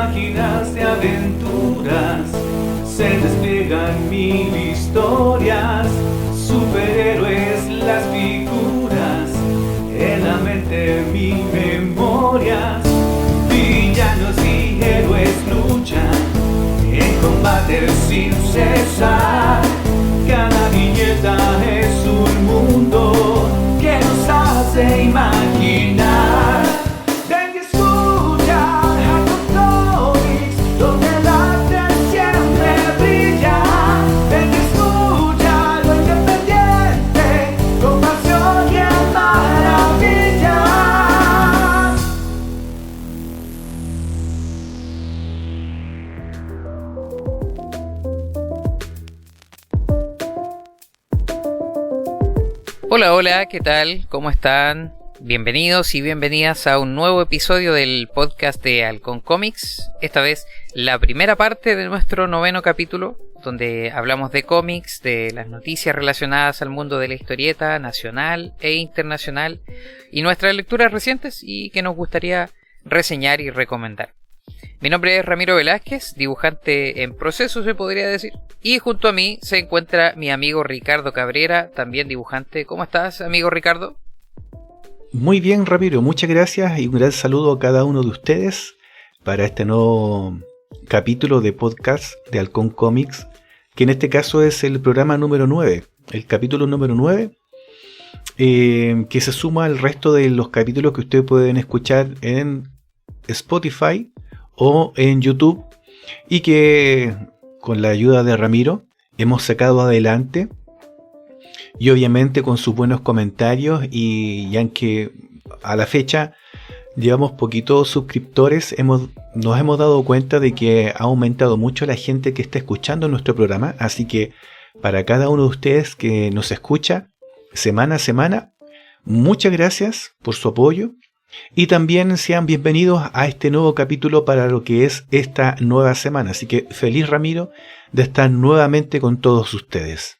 páginas de aventuras se despliegan mil historias, superhéroes las figuras, en la mente mil memorias, villanos y héroes luchan en combate sin cesar. Cada viñeta es un mundo que nos hace imaginar. Ven y escucha Alcon Comics, donde el arte siempre brilla. Ven y escucha lo independiente, con pasión y maravilla. Hola, hola, ¿qué tal? ¿Cómo están? Bienvenidos y bienvenidas a un nuevo episodio del podcast de Alcon Comics. Esta vez la primera parte de nuestro 9º capítulo, donde hablamos de cómics, de las noticias relacionadas al mundo de la historieta nacional e internacional y nuestras lecturas recientes y que nos gustaría reseñar y recomendar. Mi nombre es Ramiro Velázquez, dibujante en proceso se podría decir, y junto a mí se encuentra mi amigo Ricardo Cabrera, también dibujante. ¿Cómo estás, amigo Ricardo? Muy bien, Ramiro, muchas gracias y un gran saludo a cada uno de ustedes para este nuevo capítulo de podcast de Alcon Comics, que en este caso es el programa número 9, el capítulo número 9, que se suma al resto de los capítulos que ustedes pueden escuchar en Spotify o en YouTube y que con la ayuda de Ramiro hemos sacado adelante, y obviamente con sus buenos comentarios, y ya que a la fecha llevamos poquitos suscriptores, nos hemos dado cuenta de que ha aumentado mucho la gente que está escuchando nuestro programa, así que para cada uno de ustedes que nos escucha semana a semana, muchas gracias por su apoyo. Y también sean bienvenidos a este nuevo capítulo para lo que es esta nueva semana. Así que feliz, Ramiro, de estar nuevamente con todos ustedes.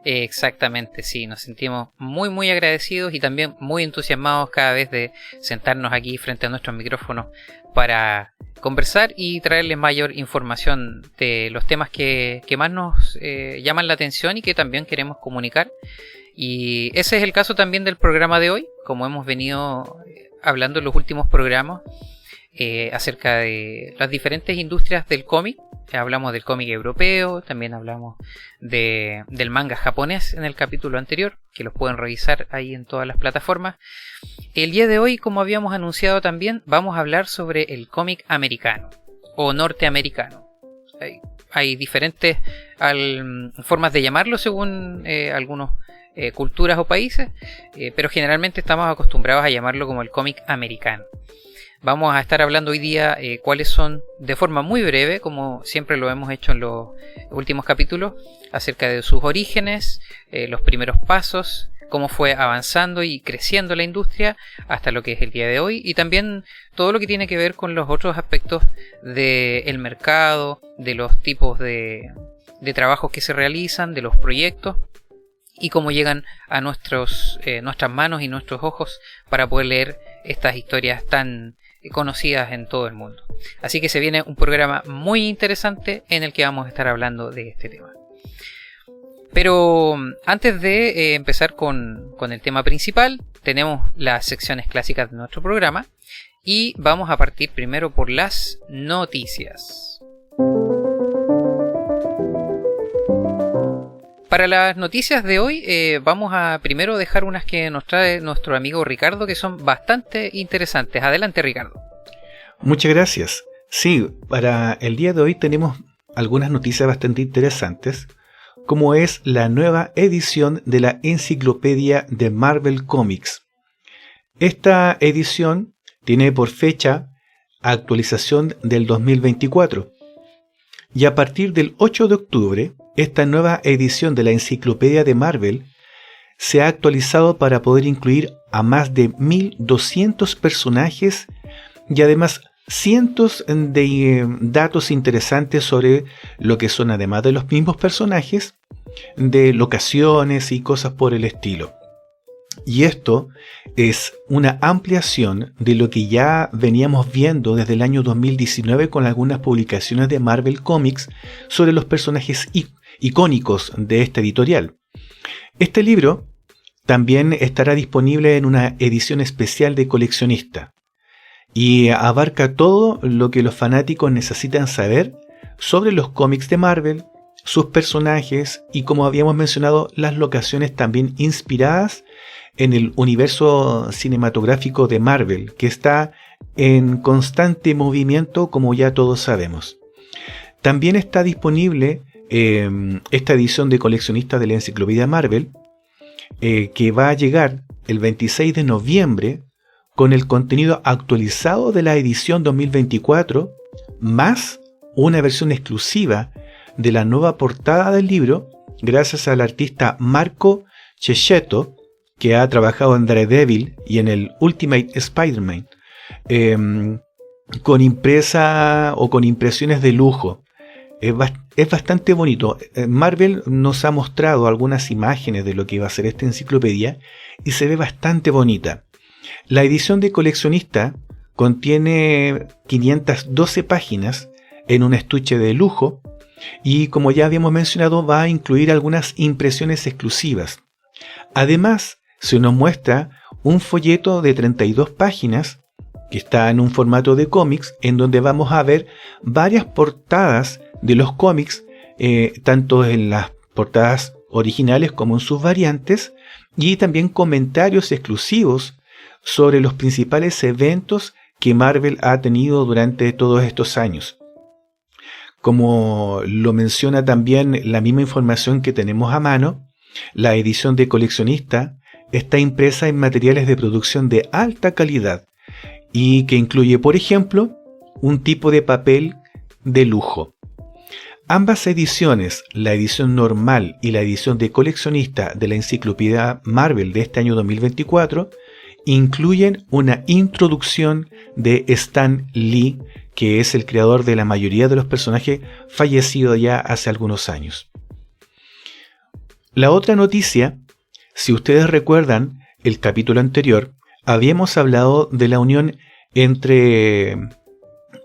Exactamente, sí, nos sentimos muy agradecidos y también muy entusiasmados cada vez de sentarnos aquí frente a nuestros micrófonos para conversar y traerles mayor información de los temas que más nos llaman la atención y que también queremos comunicar. Y ese es el caso también del programa de hoy, como hemos venido hablando en los últimos programas acerca de las diferentes industrias del cómic. Hablamos del cómic europeo, también hablamos del manga japonés en el capítulo anterior, que los pueden revisar ahí en todas las plataformas. El día de hoy, como habíamos anunciado también, vamos a hablar sobre el cómic americano o norteamericano. Hay diferentes formas de llamarlo según algunos culturas o países, pero generalmente estamos acostumbrados a llamarlo como el cómic americano. Vamos a estar hablando hoy día cuáles son, de forma muy breve, como siempre lo hemos hecho en los últimos capítulos, acerca de sus orígenes, los primeros pasos, cómo fue avanzando y creciendo la industria hasta lo que es el día de hoy, y también todo lo que tiene que ver con los otros aspectos del mercado, de los tipos de trabajos que se realizan, de los proyectos, y cómo llegan a nuestras manos y nuestros ojos para poder leer estas historias tan conocidas en todo el mundo. Así que se viene un programa muy interesante en el que vamos a estar hablando de este tema. Pero antes de empezar con el tema principal, tenemos las secciones clásicas de nuestro programa y vamos a partir primero por las noticias. Para las noticias de hoy vamos a primero dejar unas que nos trae nuestro amigo Ricardo, que son bastante interesantes. Adelante, Ricardo. Muchas gracias. Sí, para el día de hoy tenemos algunas noticias bastante interesantes, como es la nueva edición de la enciclopedia de Marvel Comics. Esta edición tiene por fecha actualización del 2024. Y a partir del 8 de octubre, esta nueva edición de la enciclopedia de Marvel se ha actualizado para poder incluir a más de 1200 personajes y además cientos de datos interesantes sobre lo que son, además de los mismos personajes, de locaciones y cosas por el estilo. Y esto es una ampliación de lo que ya veníamos viendo desde el año 2019 con algunas publicaciones de Marvel Comics sobre los personajes icónicos de esta editorial. Este libro también estará disponible en una edición especial de coleccionista y abarca todo lo que los fanáticos necesitan saber sobre los cómics de Marvel, sus personajes y, como habíamos mencionado, las locaciones también inspiradas en el universo cinematográfico de Marvel, que está en constante movimiento, como ya todos sabemos. También está disponible esta edición de coleccionista de la Enciclopedia Marvel, que va a llegar el 26 de noviembre con el contenido actualizado de la edición 2024, más una versión exclusiva de la nueva portada del libro, gracias al artista Marco Checchetto, que ha trabajado en Daredevil y en el Ultimate Spider-Man, con impresa o con impresiones de lujo. Es bastante bonito. Marvel nos ha mostrado algunas imágenes de lo que iba a ser esta enciclopedia y se ve bastante bonita. La edición de coleccionista contiene 512 páginas en un estuche de lujo y, como ya habíamos mencionado, va a incluir algunas impresiones exclusivas. Además, se nos muestra un folleto de 32 páginas que está en un formato de cómics, en donde vamos a ver varias portadas de los cómics, tanto en las portadas originales como en sus variantes, y también comentarios exclusivos sobre los principales eventos que Marvel ha tenido durante todos estos años. Como lo menciona también la misma información que tenemos a mano, la edición de coleccionista está impresa en materiales de producción de alta calidad y que incluye, por ejemplo, un tipo de papel de lujo. Ambas ediciones, la edición normal y la edición de coleccionista de la Enciclopedia Marvel de este año 2024, incluyen una introducción de Stan Lee, que es el creador de la mayoría de los personajes fallecidos ya hace algunos años. La otra noticia, si ustedes recuerdan el capítulo anterior, habíamos hablado de la unión entre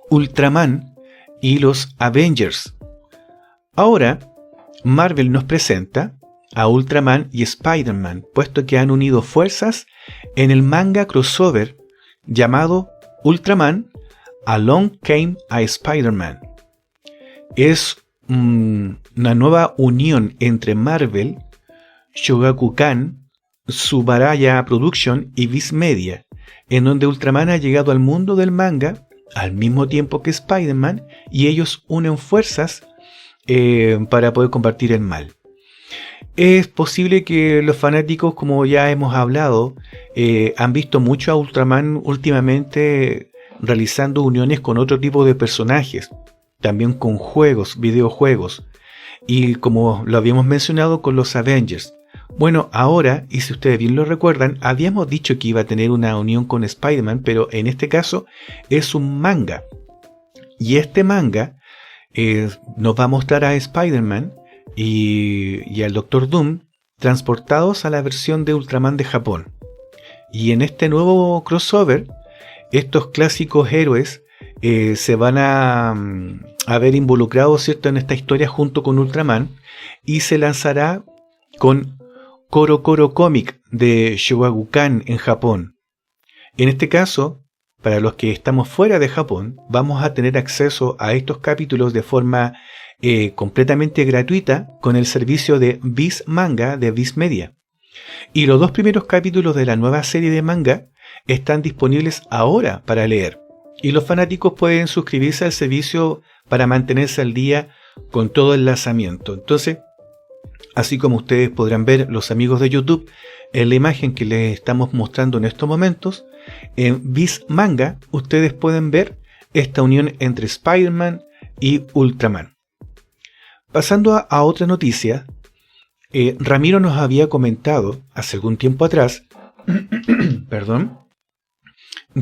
Ultraman y los Avengers. Ahora, Marvel nos presenta a Ultraman y Spider-Man, puesto que han unido fuerzas en el manga crossover llamado Ultraman Along Came a Spider-Man. Es una nueva unión entre Marvel, Shogakukan, Subaraya Production y Viz Media, en donde Ultraman ha llegado al mundo del manga al mismo tiempo que Spider-Man, y ellos unen fuerzas para poder combatir el mal. Es posible que los fanáticos, como ya hemos hablado, han visto mucho a Ultraman últimamente realizando uniones con otro tipo de personajes, también con juegos, videojuegos, y como lo habíamos mencionado con los Avengers. Bueno, ahora, y si ustedes bien lo recuerdan, habíamos dicho que iba a tener una unión con Spider-Man, pero en este caso es un manga. Y este manga nos va a mostrar a Spider-Man y al Doctor Doom transportados a la versión de Ultraman de Japón. Y en este nuevo crossover, estos clásicos héroes se van a ver involucrados, ¿cierto?, en esta historia junto con Ultraman, y se lanzará con Koro Koro Comic de Shogakukan en Japón. En este caso, para los que estamos fuera de Japón, vamos a tener acceso a estos capítulos de forma completamente gratuita con el servicio de Viz Manga de Viz Media. Y los dos primeros capítulos de la nueva serie de manga están disponibles ahora para leer. Y los fanáticos pueden suscribirse al servicio para mantenerse al día con todo el lanzamiento. Entonces, así como ustedes podrán ver, los amigos de YouTube, en la imagen que les estamos mostrando en estos momentos, en Viz Manga ustedes pueden ver esta unión entre Spider-Man y Ultraman. Pasando a otra noticia, Ramiro nos había comentado hace algún tiempo atrás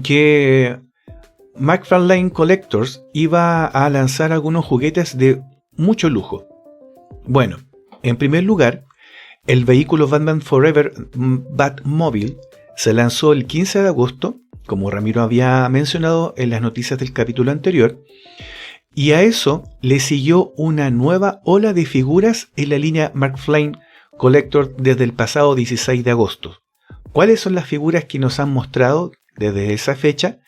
que McFarlane Collectors iba a lanzar algunos juguetes de mucho lujo. Bueno, en primer lugar, el vehículo Batman Forever Batmobile se lanzó el 15 de agosto, como Ramiro había mencionado en las noticias del capítulo anterior, y a eso le siguió una nueva ola de figuras en la línea McFarlane Collector desde el pasado 16 de agosto. ¿Cuáles son las figuras que nos han mostrado desde esa fecha?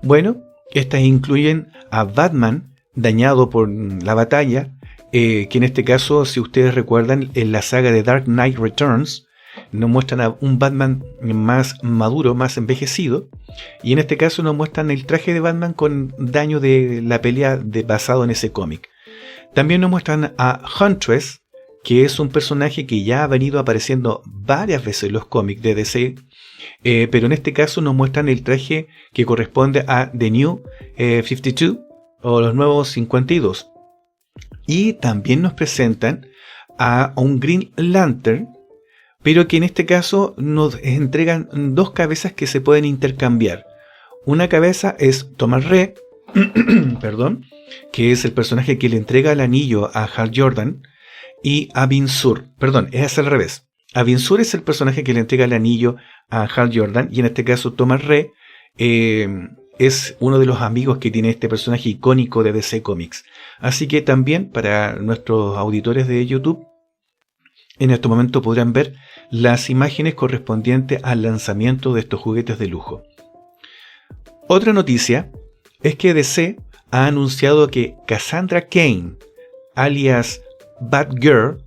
Bueno, estas incluyen a Batman dañado por la batalla, que en este caso, si ustedes recuerdan, en la saga de Dark Knight Returns, nos muestran a un Batman más maduro, más envejecido, y en este caso nos muestran el traje de Batman con daño de la pelea basado en ese cómic. También nos muestran a Huntress, que es un personaje que ya ha venido apareciendo varias veces en los cómics de DC, pero en este caso nos muestran el traje que corresponde a The New 52 o los nuevos 52. Y también nos presentan a un Green Lantern, pero que en este caso nos entregan dos cabezas que se pueden intercambiar. Una cabeza es Thomas Re, perdón, que es el personaje que le entrega el anillo a Hal Jordan, y Abin Sur, perdón, es al revés. Abin Sur es el personaje que le entrega el anillo a Hal Jordan, y en este caso Thomas Re es uno de los amigos que tiene este personaje icónico de DC Comics. Así que también para nuestros auditores de YouTube, en este momento podrán ver las imágenes correspondientes al lanzamiento de estos juguetes de lujo. Otra noticia es que DC ha anunciado que Cassandra Cain, alias Batgirl,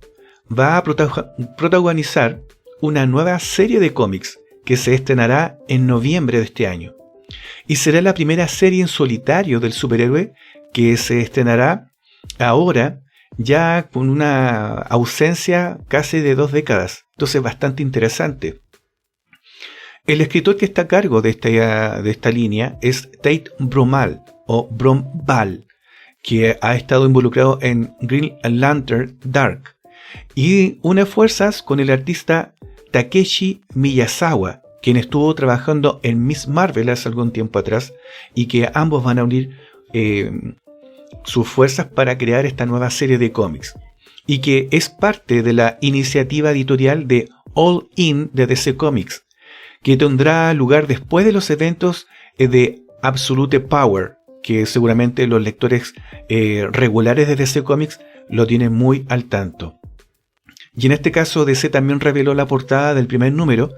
va a protagonizar una nueva serie de cómics que se estrenará en noviembre de este año. Y será la primera serie en solitario del superhéroe que se estrenará ahora, ya con una ausencia casi de 2 décadas. Entonces bastante interesante. El escritor que está a cargo de esta línea es Tate Bromal o Brombal, que ha estado involucrado en Green Lantern Dark, y une fuerzas con el artista Takeshi Miyazawa, quien estuvo trabajando en Miss Marvel hace algún tiempo atrás, y que ambos van a unir sus fuerzas para crear esta nueva serie de cómics, y que es parte de la iniciativa editorial de All In de DC Comics, que tendrá lugar después de los eventos de Absolute Power, que seguramente los lectores regulares de DC Comics lo tienen muy al tanto. Y en este caso DC también reveló la portada del primer número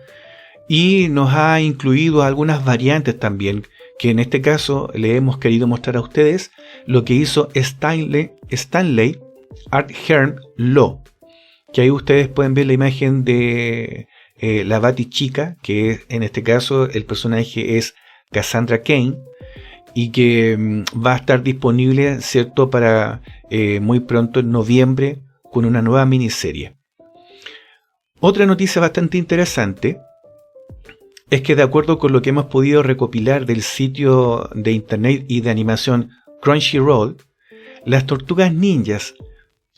y nos ha incluido algunas variantes también, que en este caso le hemos querido mostrar a ustedes lo que hizo Stanley Art Hearn Law, que ahí ustedes pueden ver la imagen de la Batichica, que en este caso el personaje es Cassandra Cain, y que va a estar disponible, ¿cierto?, para muy pronto en noviembre con una nueva miniserie. Otra noticia bastante interesante es que, de acuerdo con lo que hemos podido recopilar del sitio de internet y de animación Crunchyroll, las Tortugas Ninjas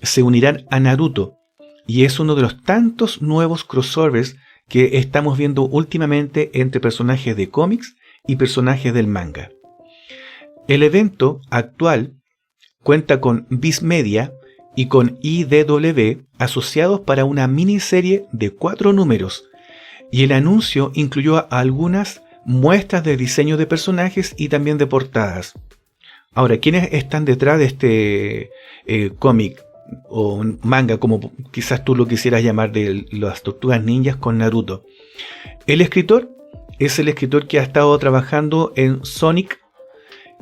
se unirán a Naruto, y es uno de los tantos nuevos crossovers que estamos viendo últimamente entre personajes de cómics y personajes del manga. El evento actual cuenta con Viz Media y con IDW asociados para una miniserie de 4 números, y el anuncio incluyó algunas muestras de diseño de personajes y también de portadas. Ahora, ¿quiénes están detrás de este cómic o manga, como quizás tú lo quisieras llamar, de las Tortugas Ninjas con Naruto? El escritor es el escritor que ha estado trabajando en Sonic,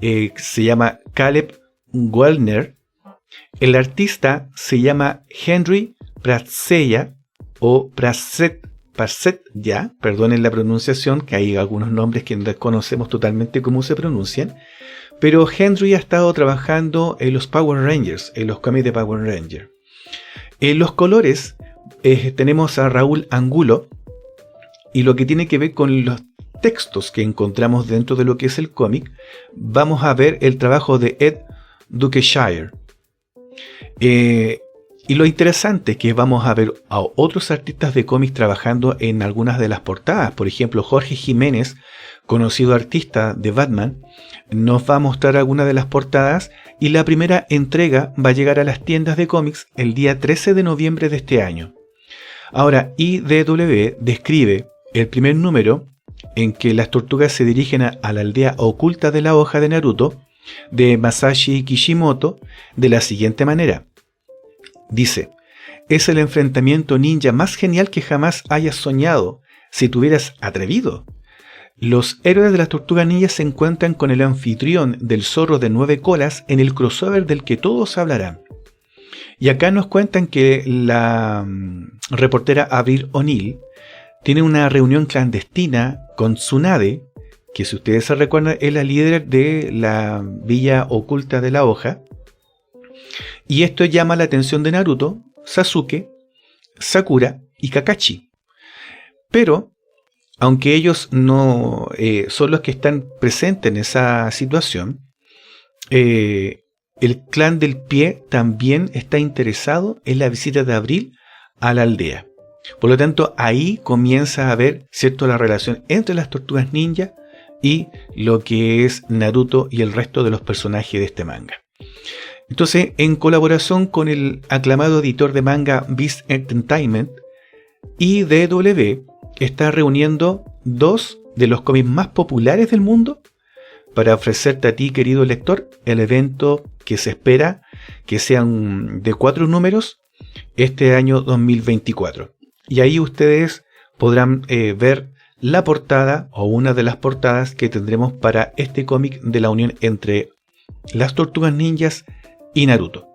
se llama Caleb Wellner. El artista se llama Henry Prasetya o Prasetya, perdonen la pronunciación, que hay algunos nombres que desconocemos totalmente cómo se pronuncian, pero Henry ha estado trabajando en los Power Rangers, en los cómics de Power Rangers. En los colores tenemos a Raúl Angulo, y lo que tiene que ver con los textos que encontramos dentro de lo que es el cómic, vamos a ver el trabajo de Ed Dukeshire. Y lo interesante es que vamos a ver a otros artistas de cómics trabajando en algunas de las portadas. Por ejemplo, Jorge Jiménez, conocido artista de Batman, nos va a mostrar algunas de las portadas, y la primera entrega va a llegar a las tiendas de cómics el día 13 de noviembre de este año. Ahora, IDW describe el primer número en que las tortugas se dirigen a la aldea oculta de la hoja de Naruto de Masashi Kishimoto de la siguiente manera. Dice: es el enfrentamiento ninja más genial que jamás hayas soñado, si te hubieras atrevido. Los héroes de las tortugas ninjas se encuentran con el anfitrión del zorro de 9 colas en el crossover del que todos hablarán. Y acá nos cuentan que la reportera Avril O'Neil tiene una reunión clandestina con Tsunade, que si ustedes se recuerdan es la líder de la villa oculta de la hoja. Y esto llama la atención de Naruto, Sasuke, Sakura y Kakashi. Pero, aunque ellos no son los que están presentes en esa situación, el clan del pie también está interesado en la visita de Avril a la aldea. Por lo tanto, ahí comienza a haber, ¿cierto?, la relación entre las tortugas ninja y lo que es Naruto y el resto de los personajes de este manga. Entonces, en colaboración con el aclamado editor de manga Beast Entertainment, IDW está reuniendo 2 de los cómics más populares del mundo para ofrecerte a ti, querido lector, el evento que se espera que sean de 4 números este año 2024. Y ahí ustedes podrán ver la portada o una de las portadas que tendremos para este cómic de la unión entre las tortugas ninjas y Naruto.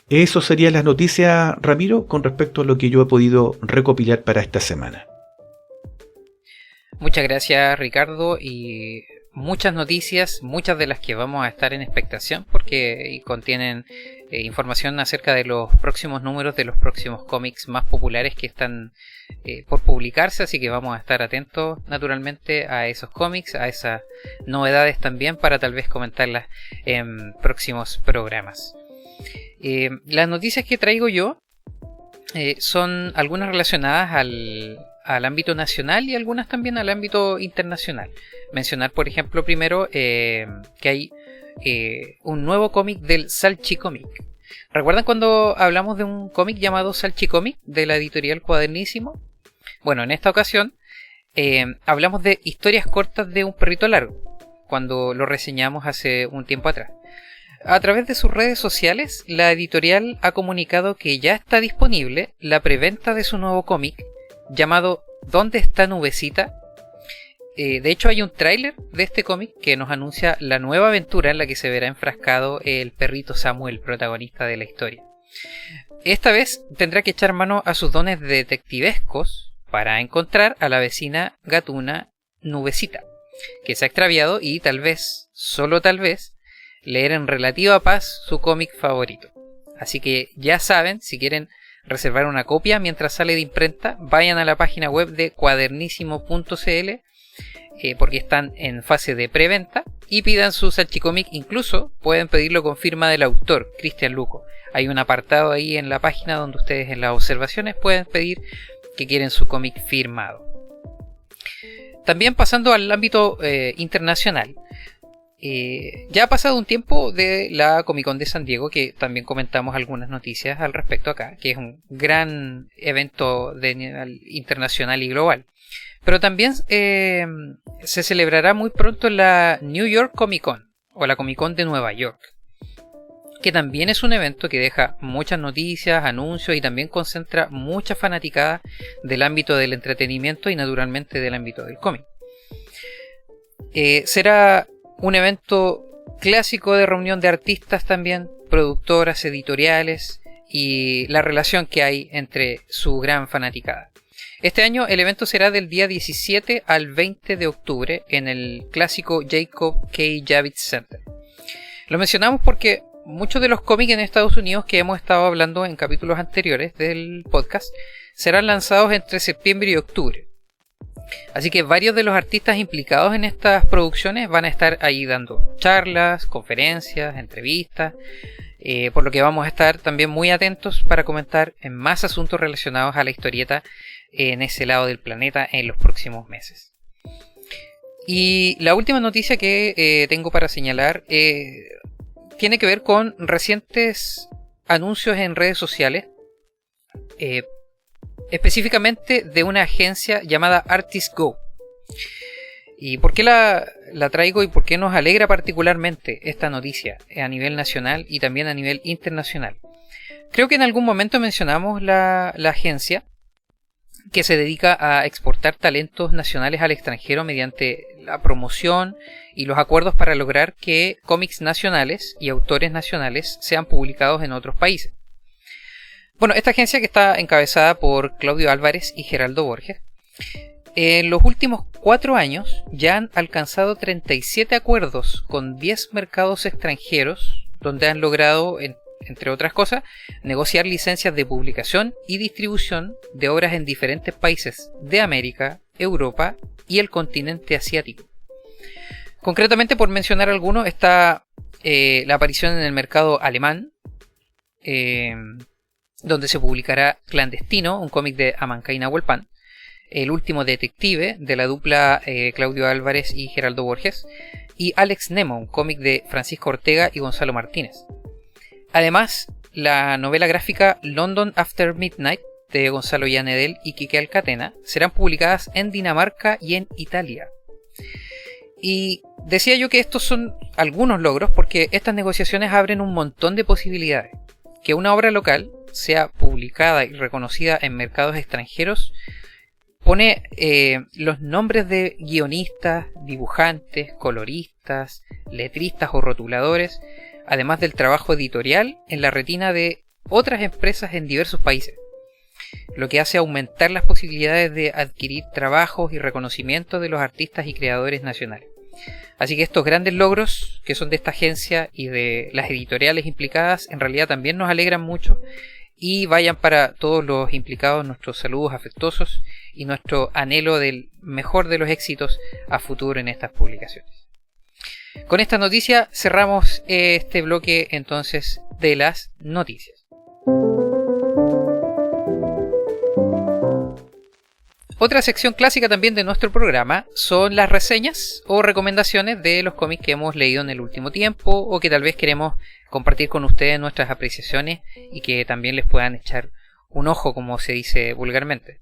Eso sería la noticia, Ramiro, con respecto a lo que yo he podido recopilar para esta semana. Muchas gracias, Ricardo, y muchas noticias, muchas de las que vamos a estar en expectación porque contienen información acerca de los próximos números de los próximos cómics más populares que están por publicarse, así que vamos a estar atentos naturalmente a esos cómics, a esas novedades también para tal vez comentarlas en próximos programas. Las noticias que traigo yo son algunas relacionadas al ámbito nacional y algunas también al ámbito internacional. Mencionar, por ejemplo, primero que hay un nuevo cómic del Salchicomic. ¿Recuerdan cuando hablamos de un cómic llamado Salchicomic de la editorial Cuadernísimo? Bueno, en esta ocasión hablamos de historias cortas de un perrito largo, cuando lo reseñamos hace un tiempo atrás. A través de sus redes sociales, la editorial ha comunicado que ya está disponible la preventa de su nuevo cómic llamado ¿Dónde está Nubecita? De hecho, hay un tráiler de este cómic que nos anuncia la nueva aventura en la que se verá enfrascado el perrito Samuel, protagonista de la historia. Esta vez tendrá que echar mano a sus dones detectivescos para encontrar a la vecina gatuna Nubecita, que se ha extraviado, y tal vez, solo tal vez, leer en relativa paz su cómic favorito. Así que ya saben, si quieren reservar una copia mientras sale de imprenta, vayan a la página web de cuadernísimo.cl porque están en fase de preventa, y pidan su Salchicomic. Incluso pueden pedirlo con firma del autor, Cristian Luco. Hay un apartado ahí en la página donde ustedes en las observaciones pueden pedir que quieren su cómic firmado. También pasando al ámbito internacional. Ya ha pasado un tiempo de la Comic Con de San Diego, que también comentamos algunas noticias al respecto acá, que es un gran evento de nivel internacional y global. Pero también se celebrará muy pronto la New York Comic Con, o la Comic Con de Nueva York, que también es un evento que deja muchas noticias, anuncios y también concentra mucha fanaticada del ámbito del entretenimiento y naturalmente del ámbito del cómic. Será un evento clásico de reunión de artistas también, productoras, editoriales y la relación que hay entre su gran fanaticada. Este año el evento será del día 17 al 20 de octubre en el clásico Jacob K. Javits Center. Lo mencionamos porque muchos de los cómics en Estados Unidos que hemos estado hablando en capítulos anteriores del podcast serán lanzados entre septiembre y octubre. Así que varios de los artistas implicados en estas producciones van a estar ahí dando charlas, conferencias, entrevistas, por lo que vamos a estar también muy atentos para comentar en más asuntos relacionados a la historieta en ese lado del planeta en los próximos meses. Y la última noticia que tengo para señalar tiene que ver con recientes anuncios en redes sociales específicamente de una agencia llamada Artist Go. ¿Y por qué la traigo y por qué nos alegra particularmente esta noticia a nivel nacional y también a nivel internacional? Creo que en algún momento mencionamos la agencia que se dedica a exportar talentos nacionales al extranjero mediante la promoción y los acuerdos para lograr que cómics nacionales y autores nacionales sean publicados en otros países. Bueno, esta agencia, que está encabezada por Claudio Álvarez y Geraldo Borges, en los últimos 4 años ya han alcanzado 37 acuerdos con 10 mercados extranjeros, donde han logrado, entre otras cosas, negociar licencias de publicación y distribución de obras en diferentes países de América, Europa y el continente asiático. Concretamente, por mencionar algunos, está la aparición en el mercado alemán, donde se publicará Clandestino, un cómic de Amancay Nahuelpan, El último detective, de la dupla Claudio Álvarez y Geraldo Borges, y Alex Nemo, un cómic de Francisco Ortega y Gonzalo Martínez. Además, la novela gráfica London After Midnight, de Gonzalo Llanedel y Quique Alcatena, serán publicadas en Dinamarca y en Italia. Y decía yo que estos son algunos logros porque estas negociaciones abren un montón de posibilidades. Que una obra local sea publicada y reconocida en mercados extranjeros pone los nombres de guionistas, dibujantes, coloristas, letristas o rotuladores, además del trabajo editorial, en la retina de otras empresas en diversos países, lo que hace aumentar las posibilidades de adquirir trabajos y reconocimiento de los artistas y creadores nacionales. Así que estos grandes logros que son de esta agencia y de las editoriales implicadas en realidad también nos alegran mucho, y vayan para todos los implicados nuestros saludos afectuosos y nuestro anhelo del mejor de los éxitos a futuro en estas publicaciones. Con esta noticia cerramos este bloque entonces de las noticias. Otra sección clásica también de nuestro programa son las reseñas o recomendaciones de los cómics que hemos leído en el último tiempo o que tal vez queremos compartir con ustedes nuestras apreciaciones y que también les puedan echar un ojo, como se dice vulgarmente.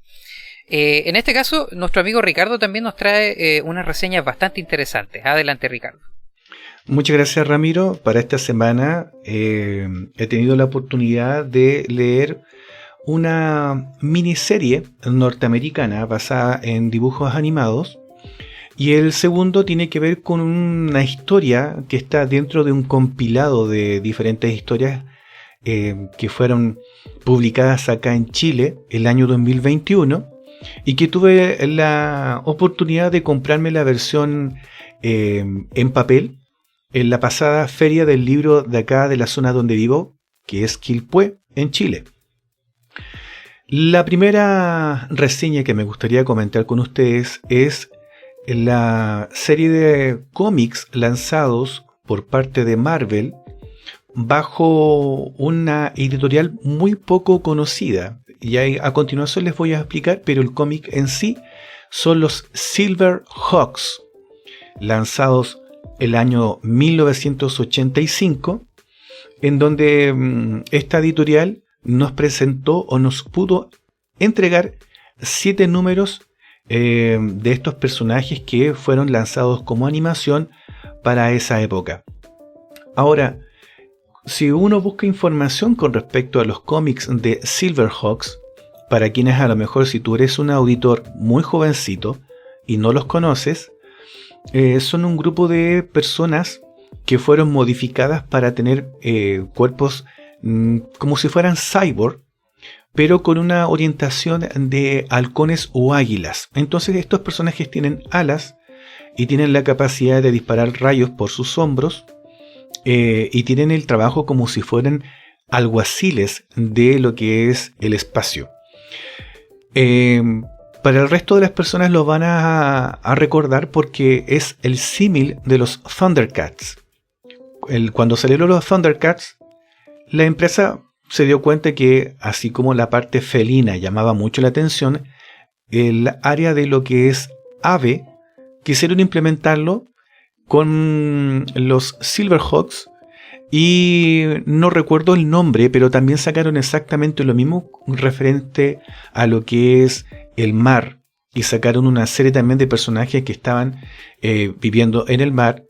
En este caso, nuestro amigo Ricardo también nos trae unas reseñas bastante interesantes. Adelante, Ricardo. Muchas gracias, Ramiro. Para esta semana he tenido la oportunidad de leer una miniserie norteamericana basada en dibujos animados, y el segundo tiene que ver con una historia que está dentro de un compilado de diferentes historias que fueron publicadas acá en Chile el año 2021 y que tuve la oportunidad de comprarme la versión en papel en la pasada feria del libro de acá de la zona donde vivo, que es Quilpué, en Chile. La primera reseña que me gustaría comentar con ustedes es la serie de cómics lanzados por parte de Marvel bajo una editorial muy poco conocida. Y a continuación les voy a explicar, pero el cómic en sí son los Silverhawks, lanzados el año 1985, en donde esta editorial nos presentó o nos pudo entregar 7 números de estos personajes que fueron lanzados como animación para esa época. Ahora, si uno busca información con respecto a los cómics de Silverhawks, para quienes a lo mejor si tú eres un auditor muy jovencito y no los conoces, son un grupo de personas que fueron modificadas para tener cuerpos como si fueran cyborg, pero con una orientación de halcones o águilas. Entonces estos personajes tienen alas y tienen la capacidad de disparar rayos por sus hombros, y tienen el trabajo como si fueran alguaciles de lo que es el espacio. Para el resto de las personas lo van a recordar porque es el símil de los Thundercats. Cuando salieron los Thundercats, la empresa se dio cuenta que, así como la parte felina llamaba mucho la atención, el área de lo que es ave, quisieron implementarlo con los Silverhawks Y no recuerdo el nombre, pero también sacaron exactamente lo mismo referente a lo que es el mar. Y sacaron una serie también de personajes que estaban viviendo en el mar,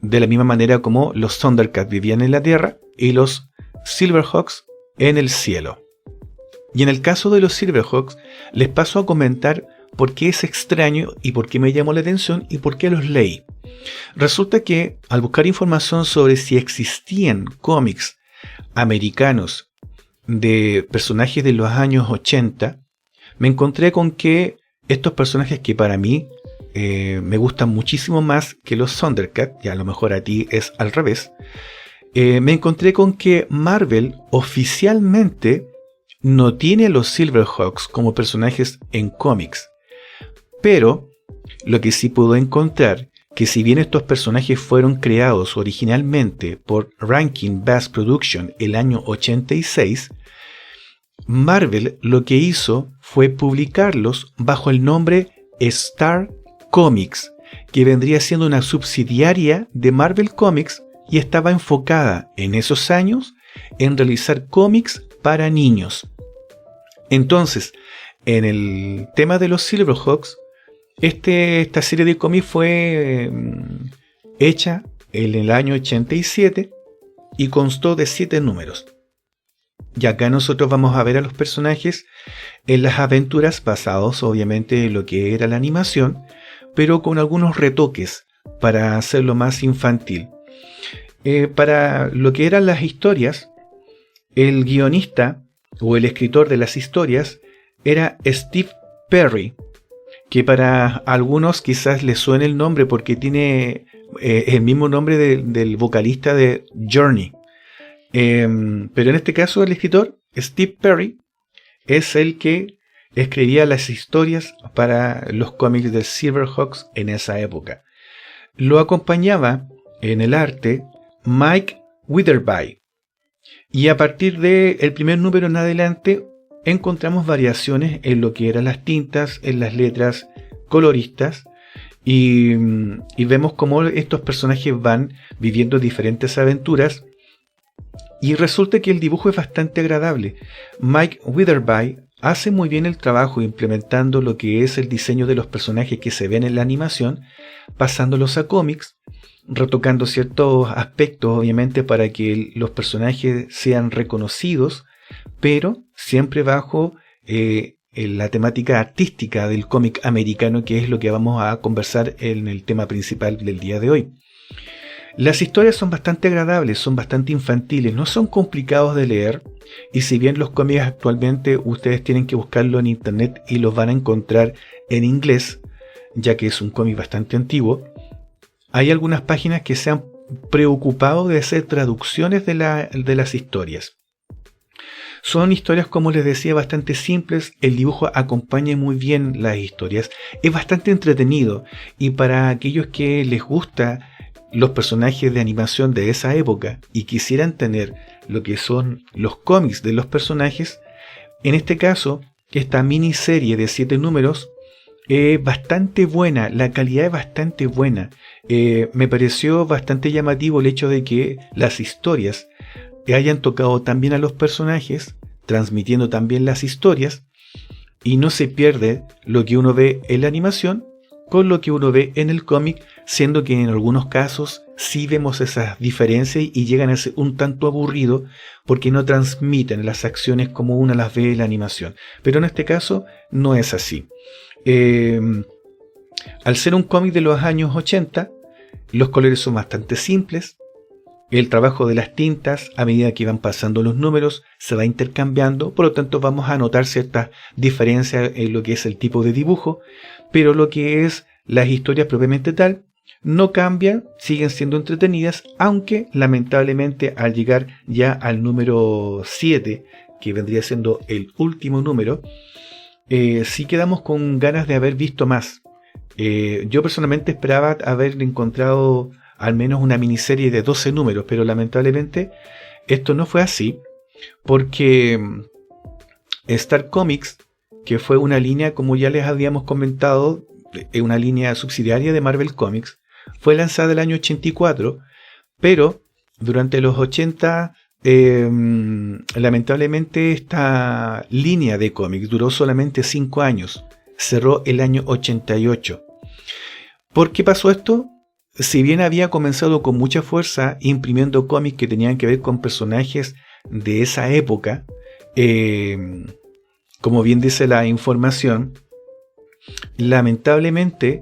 de la misma manera como los Thundercats vivían en la tierra y los Silverhawks en el cielo. Y en el caso de los Silverhawks, les paso a comentar por qué es extraño y por qué me llamó la atención y por qué los leí. Resulta que al buscar información sobre si existían cómics americanos de personajes de los años 80, me encontré con que estos personajes que para mí me gustan muchísimo más que los Thundercats, y a lo mejor a ti es al revés, me encontré con que Marvel oficialmente no tiene a los Silverhawks como personajes en cómics. Pero lo que sí puedo encontrar, que si bien estos personajes fueron creados originalmente por Rankin Bass Production el año 86, Marvel lo que hizo fue publicarlos bajo el nombre Star Comics, que vendría siendo una subsidiaria de Marvel Comics y estaba enfocada en esos años en realizar cómics para niños. Entonces, en el tema de los Silverhawks, esta serie de cómics fue hecha en el año 87 y constó de 7 números. Y acá nosotros vamos a ver a los personajes en las aventuras basados obviamente en lo que era la animación, pero con algunos retoques para hacerlo más infantil. Para lo que eran las historias, el guionista o el escritor de las historias era Steve Perry, que para algunos quizás les suene el nombre porque tiene el mismo nombre del vocalista de Journey. Pero en este caso el escritor, Steve Perry, es el que escribía las historias para los cómics de Silverhawks en esa época. Lo acompañaba en el arte Mike Witherby. Y a partir del primer número en adelante encontramos variaciones en lo que eran las tintas, en las letras, coloristas, y vemos cómo estos personajes van viviendo diferentes aventuras, y resulta que el dibujo es bastante agradable. Mike Witherby hace muy bien el trabajo implementando lo que es el diseño de los personajes que se ven en la animación, pasándolos a cómics, retocando ciertos aspectos obviamente para que los personajes sean reconocidos, pero siempre bajo la temática artística del cómic americano, que es lo que vamos a conversar en el tema principal del día de hoy. Las historias son bastante agradables, son bastante infantiles, no son complicados de leer, y si bien los cómics actualmente ustedes tienen que buscarlo en internet y los van a encontrar en inglés, ya que es un cómic bastante antiguo, hay algunas páginas que se han preocupado de hacer traducciones de las historias. Son historias, como les decía, bastante simples, el dibujo acompaña muy bien las historias, es bastante entretenido, y para aquellos que les gusta los personajes de animación de esa época y quisieran tener lo que son los cómics de los personajes, en este caso, esta miniserie de 7 números es bastante buena, la calidad es bastante buena. Me pareció bastante llamativo el hecho de que las historias hayan tocado también a los personajes, transmitiendo también las historias, y no se pierde lo que uno ve en la animación con lo que uno ve en el cómic, siendo que en algunos casos sí vemos esas diferencias y llegan a ser un tanto aburrido porque no transmiten las acciones como uno las ve en la animación. Pero en este caso no es así. Al ser un cómic de los años 80, los colores son bastante simples. El trabajo de las tintas, a medida que van pasando los números, se va intercambiando, por lo tanto vamos a notar ciertas diferencias en lo que es el tipo de dibujo, pero lo que es las historias propiamente tal, no cambian, siguen siendo entretenidas, aunque lamentablemente al llegar ya al número 7, que vendría siendo el último número, sí quedamos con ganas de haber visto más. Yo personalmente esperaba haber encontrado al menos una miniserie de 12 números, pero lamentablemente esto no fue así, porque Star Comics, que fue una línea, como ya les habíamos comentado, una línea subsidiaria de Marvel Comics, fue lanzada el año 84, pero durante los 80, lamentablemente esta línea de cómics duró solamente 5 años. Cerró el año 88. ¿Por qué pasó esto? Si bien había comenzado con mucha fuerza imprimiendo cómics que tenían que ver con personajes de esa época, como bien dice la información, lamentablemente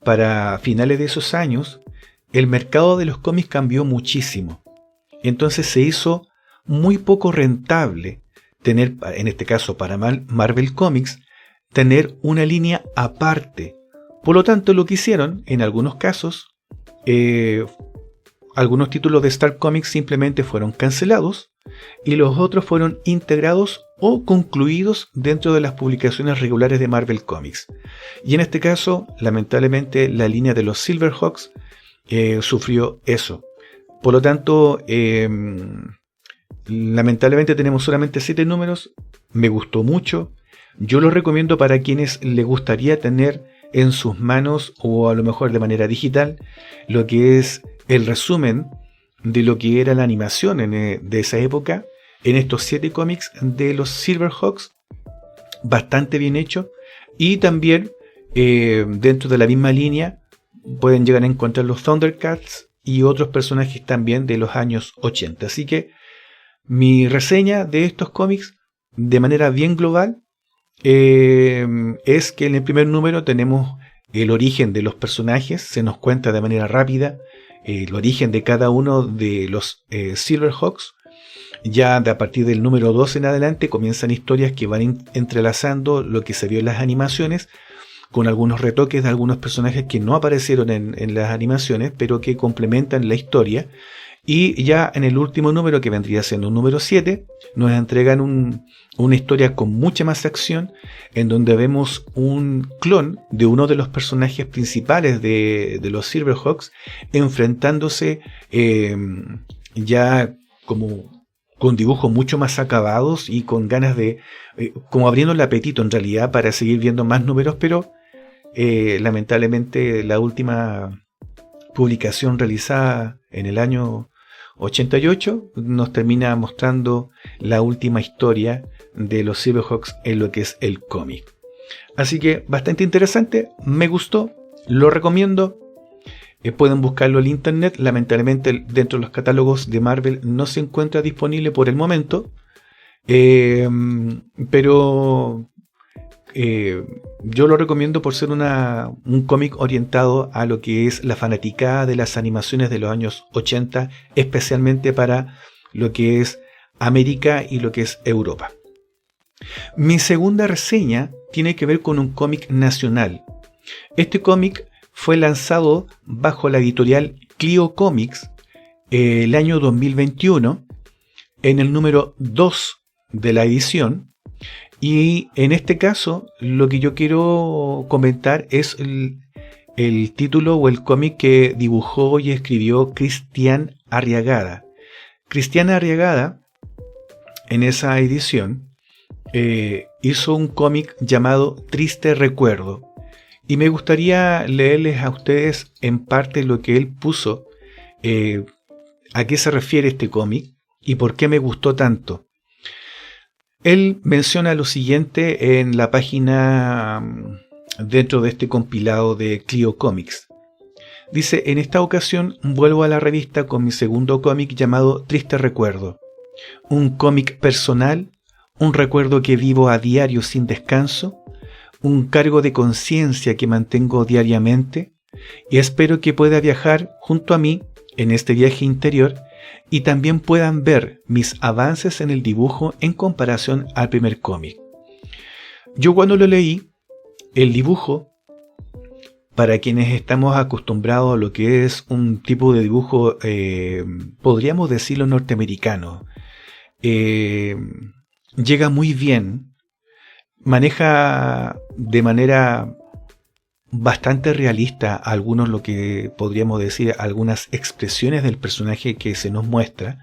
para finales de esos años el mercado de los cómics cambió muchísimo. Entonces se hizo muy poco rentable tener, en este caso para Marvel Comics, tener una línea aparte. Por lo tanto, lo que hicieron en algunos casos, algunos títulos de Star Comics simplemente fueron cancelados y los otros fueron integrados o concluidos dentro de las publicaciones regulares de Marvel Comics. Y en este caso, lamentablemente, la línea de los Silverhawks sufrió eso. Por lo tanto, lamentablemente tenemos solamente 7 números. Me gustó mucho. Yo lo recomiendo para quienes les gustaría tener en sus manos, o a lo mejor de manera digital, lo que es el resumen de lo que era la animación de esa época, en estos 7 cómics de los Silverhawks, bastante bien hecho. Y también dentro de la misma línea pueden llegar a encontrar los Thundercats y otros personajes también de los años 80. Así que mi reseña de estos cómics de manera bien global es que en el primer número tenemos el origen de los personajes, se nos cuenta de manera rápida el origen de cada uno de los Silverhawks. Ya a partir del número 2 en adelante comienzan historias que van entrelazando lo que se vio en las animaciones, con algunos retoques de algunos personajes que no aparecieron en las animaciones, pero que complementan la historia. Y ya en el último número, que vendría siendo un número 7, nos entregan una historia con mucha más acción, en donde vemos un clon de uno de los personajes principales de los Silverhawks, enfrentándose ya como con dibujos mucho más acabados y con ganas de, como abriendo el apetito en realidad para seguir viendo más números, pero lamentablemente la última publicación realizada en el año 88 nos termina mostrando la última historia de los Silverhawks en lo que es el cómic. Así que bastante interesante, me gustó, lo recomiendo. Pueden buscarlo en internet. Lamentablemente dentro de los catálogos de Marvel no se encuentra disponible por el momento, pero yo lo recomiendo por ser un cómic orientado a lo que es la fanaticada de las animaciones de los años 80, especialmente para lo que es América y lo que es Europa. Mi segunda reseña tiene que ver con un cómic nacional. Este cómic fue lanzado bajo la editorial Clio Comics el año 2021 en el número 2 de la edición. Y en este caso, lo que yo quiero comentar es el título o el cómic que dibujó y escribió Cristian Arriagada. Cristian Arriagada, en esa edición, hizo un cómic llamado Triste Recuerdo. Y me gustaría leerles a ustedes en parte lo que él puso, a qué se refiere este cómic y por qué me gustó tanto. Él menciona lo siguiente en la página dentro de este compilado de Clio Comics. Dice: en esta ocasión vuelvo a la revista con mi segundo cómic llamado Triste Recuerdo. Un cómic personal, un recuerdo que vivo a diario sin descanso, un cargo de conciencia que mantengo diariamente, y espero que pueda viajar junto a mí en este viaje interior y también puedan ver mis avances en el dibujo en comparación al primer cómic. Yo cuando lo leí, el dibujo, para quienes estamos acostumbrados a lo que es un tipo de dibujo, podríamos decirlo norteamericano, llega muy bien, maneja de manera bastante realista algunos, lo que podríamos decir, algunas expresiones del personaje que se nos muestra,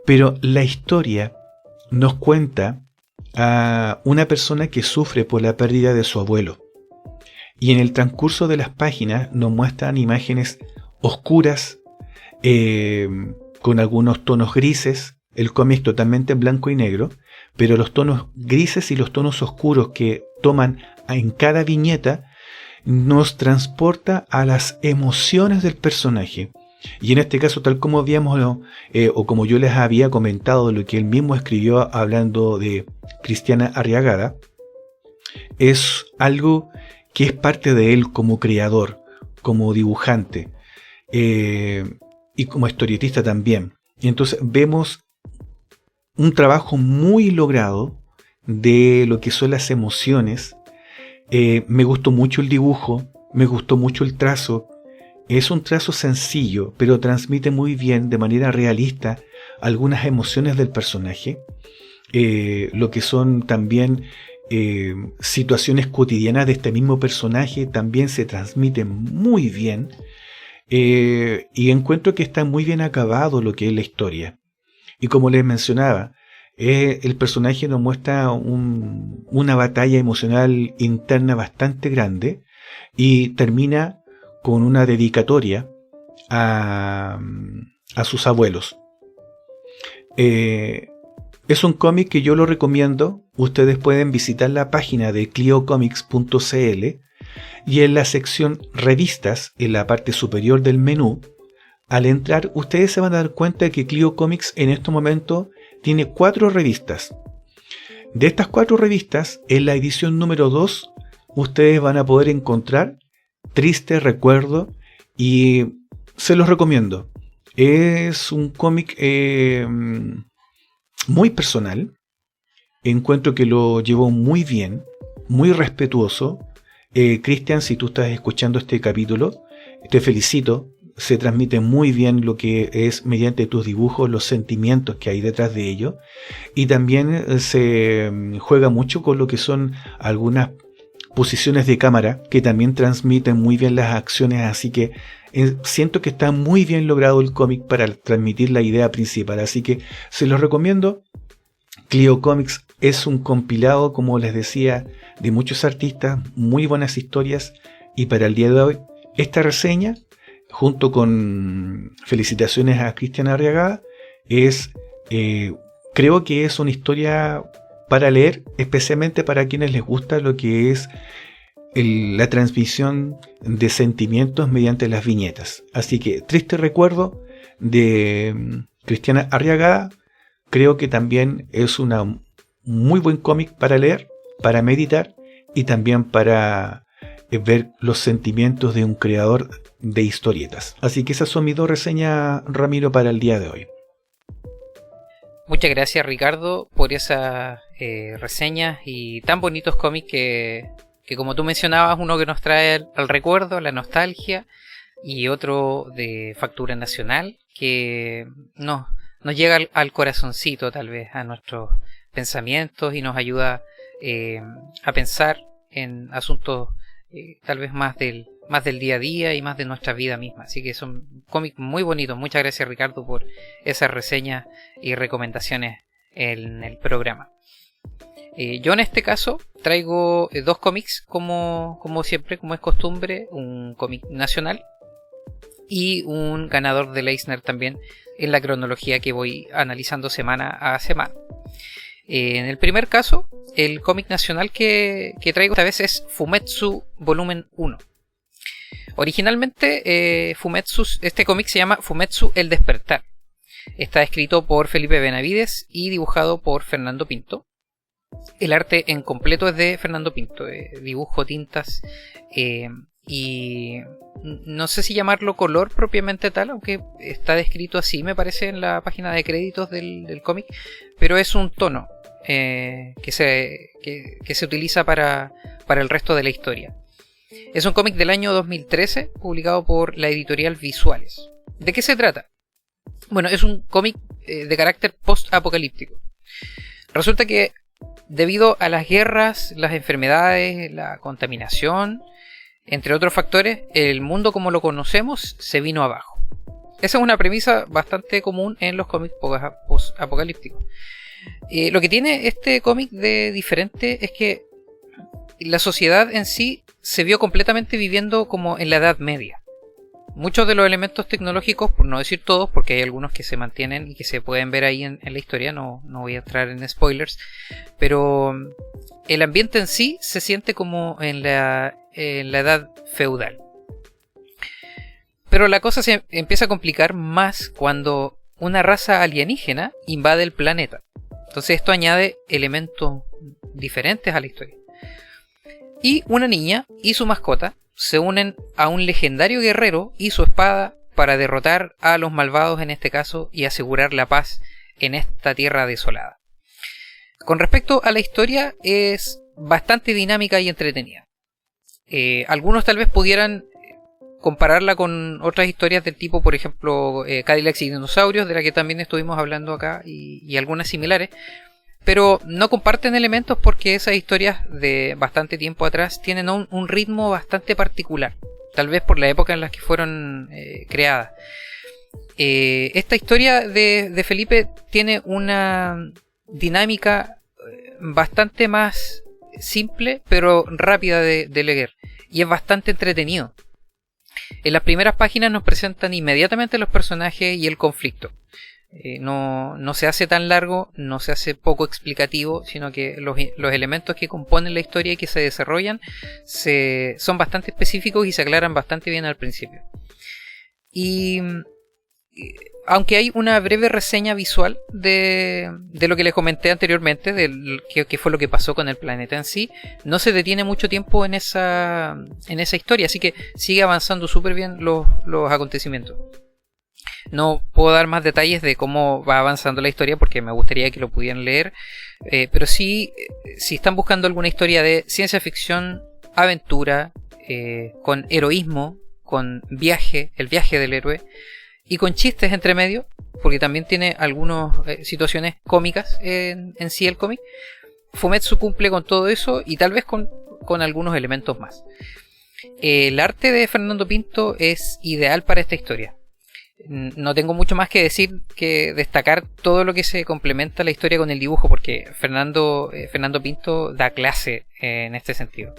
pero la historia nos cuenta a una persona que sufre por la pérdida de su abuelo, y en el transcurso de las páginas nos muestran imágenes oscuras, con algunos tonos grises. El cómic totalmente en blanco y negro, pero los tonos grises y los tonos oscuros que toman en cada viñeta nos transporta a las emociones del personaje. Y en este caso, tal como habíamos o como yo les había comentado lo que él mismo escribió hablando de Cristiana Arriagada, es algo que es parte de él como creador, como dibujante y como historietista también. Y entonces vemos un trabajo muy logrado de lo que son las emociones. Me gustó mucho el dibujo, me gustó mucho el trazo. Es un trazo sencillo, pero transmite muy bien, de manera realista, algunas emociones del personaje. Lo que son también situaciones cotidianas de este mismo personaje también se transmiten muy bien. Y encuentro que está muy bien acabado lo que es la historia. Y como les mencionaba, el personaje nos muestra una batalla emocional interna bastante grande y termina con una dedicatoria a sus abuelos. Es un cómic que yo lo recomiendo. Ustedes pueden visitar la página de cliocomics.cl y en la sección revistas, en la parte superior del menú, al entrar, ustedes se van a dar cuenta de que Clio Comics en este momento tiene 4 revistas. De estas 4 revistas, en la edición número 2, ustedes van a poder encontrar Triste Recuerdo y se los recomiendo. Es un cómic muy personal. Encuentro que lo llevó muy bien, muy respetuoso. Cristian, si tú estás escuchando este capítulo, te felicito. Se transmite muy bien lo que es mediante tus dibujos, los sentimientos que hay detrás de ello, y también se juega mucho con lo que son algunas posiciones de cámara que también transmiten muy bien las acciones, así que siento que está muy bien logrado el cómic para transmitir la idea principal, así que se los recomiendo. Clio Comics es un compilado, como les decía, de muchos artistas, muy buenas historias, y para el día de hoy esta reseña, junto con felicitaciones a Cristiana Arriagada, creo que es una historia para leer, especialmente para quienes les gusta lo que es la transmisión de sentimientos mediante las viñetas. Así que Triste Recuerdo de Cristiana Arriagada, creo que también es un muy buen cómic para leer, para meditar y también para ver los sentimientos de un creador de historietas. Así que esas son mis 2 reseñas, Ramiro, para el día de hoy. Muchas gracias, Ricardo, por esas reseñas y tan bonitos cómics que como tú mencionabas, uno que nos trae al recuerdo, la nostalgia, y otro de factura nacional que nos llega al corazoncito, tal vez, a nuestros pensamientos, y nos ayuda a pensar en asuntos tal vez más del día a día y más de nuestra vida misma. Así que son cómics muy bonitos. Muchas gracias, Ricardo, por esas reseñas y recomendaciones en el programa. Yo en este caso traigo 2 cómics, como siempre, como es costumbre, un cómic nacional y un ganador del Eisner también, en la cronología que voy analizando semana a semana. En el primer caso, el cómic nacional que traigo esta vez es Fumetsu Volumen 1. Originalmente, este cómic se llama Fumetsu El Despertar. Está escrito por Felipe Benavides y dibujado por Fernando Pinto. El arte en completo es de Fernando Pinto, dibujo, tintas, y no sé si llamarlo color propiamente tal, aunque está descrito así, me parece, en la página de créditos del cómic, pero es un tono que se utiliza para el resto de la historia. Es un cómic del año 2013, publicado por la editorial Visuales. ¿De qué se trata? Bueno, es un cómic de carácter post-apocalíptico. Resulta que debido a las guerras, las enfermedades, la contaminación, entre otros factores, el mundo como lo conocemos se vino abajo. Esa es una premisa bastante común en los cómics post-apocalípticos. Lo que tiene este cómic de diferente es que la sociedad en sí se vio completamente viviendo como en la Edad Media. muchos de los elementos tecnológicos, por no decir todos, porque hay algunos que se mantienen y que se pueden ver ahí en la historia, no voy a entrar en spoilers, pero el ambiente en sí se siente como en la edad feudal. Pero la cosa se empieza a complicar más cuando una raza alienígena invade el planeta. Entonces esto añade elementos diferentes a la historia. Y una niña y su mascota se unen a un legendario guerrero y su espada para derrotar a los malvados en este caso y asegurar la paz en esta tierra desolada. Con respecto a la historia, es bastante dinámica y entretenida. Algunos tal vez pudieran compararla con otras historias del tipo, por ejemplo, Cadillacs y Dinosaurios, de la que también estuvimos hablando acá, y algunas similares, pero no comparten elementos porque esas historias de bastante tiempo atrás tienen un ritmo bastante particular, tal vez por la época en la que fueron creadas. Esta historia de Felipe tiene una dinámica bastante más simple pero rápida de leer, y es bastante entretenido. En las primeras páginas nos presentan inmediatamente los personajes y el conflicto. No se hace tan largo, no se hace poco explicativo, sino que los elementos que componen la historia y que se desarrollan son bastante específicos y se aclaran bastante bien al principio. Y aunque hay una breve reseña visual de lo que les comenté anteriormente, de qué fue lo que pasó con el planeta en sí, no se detiene mucho tiempo en esa historia, así que sigue avanzando súper bien los acontecimientos. No puedo dar más detalles de cómo va avanzando la historia porque me gustaría que lo pudieran leer, pero sí, si están buscando alguna historia de ciencia ficción, aventura, con heroísmo, con el viaje del héroe, y con chistes entre medio, porque también tiene algunas situaciones cómicas en sí el cómic, Fumetsu cumple con todo eso y tal vez con algunos elementos más. El arte de Fernando Pinto es ideal para esta historia. No tengo mucho más que decir que destacar todo lo que se complementa la historia con el dibujo, porque Fernando Pinto da clase en este sentido.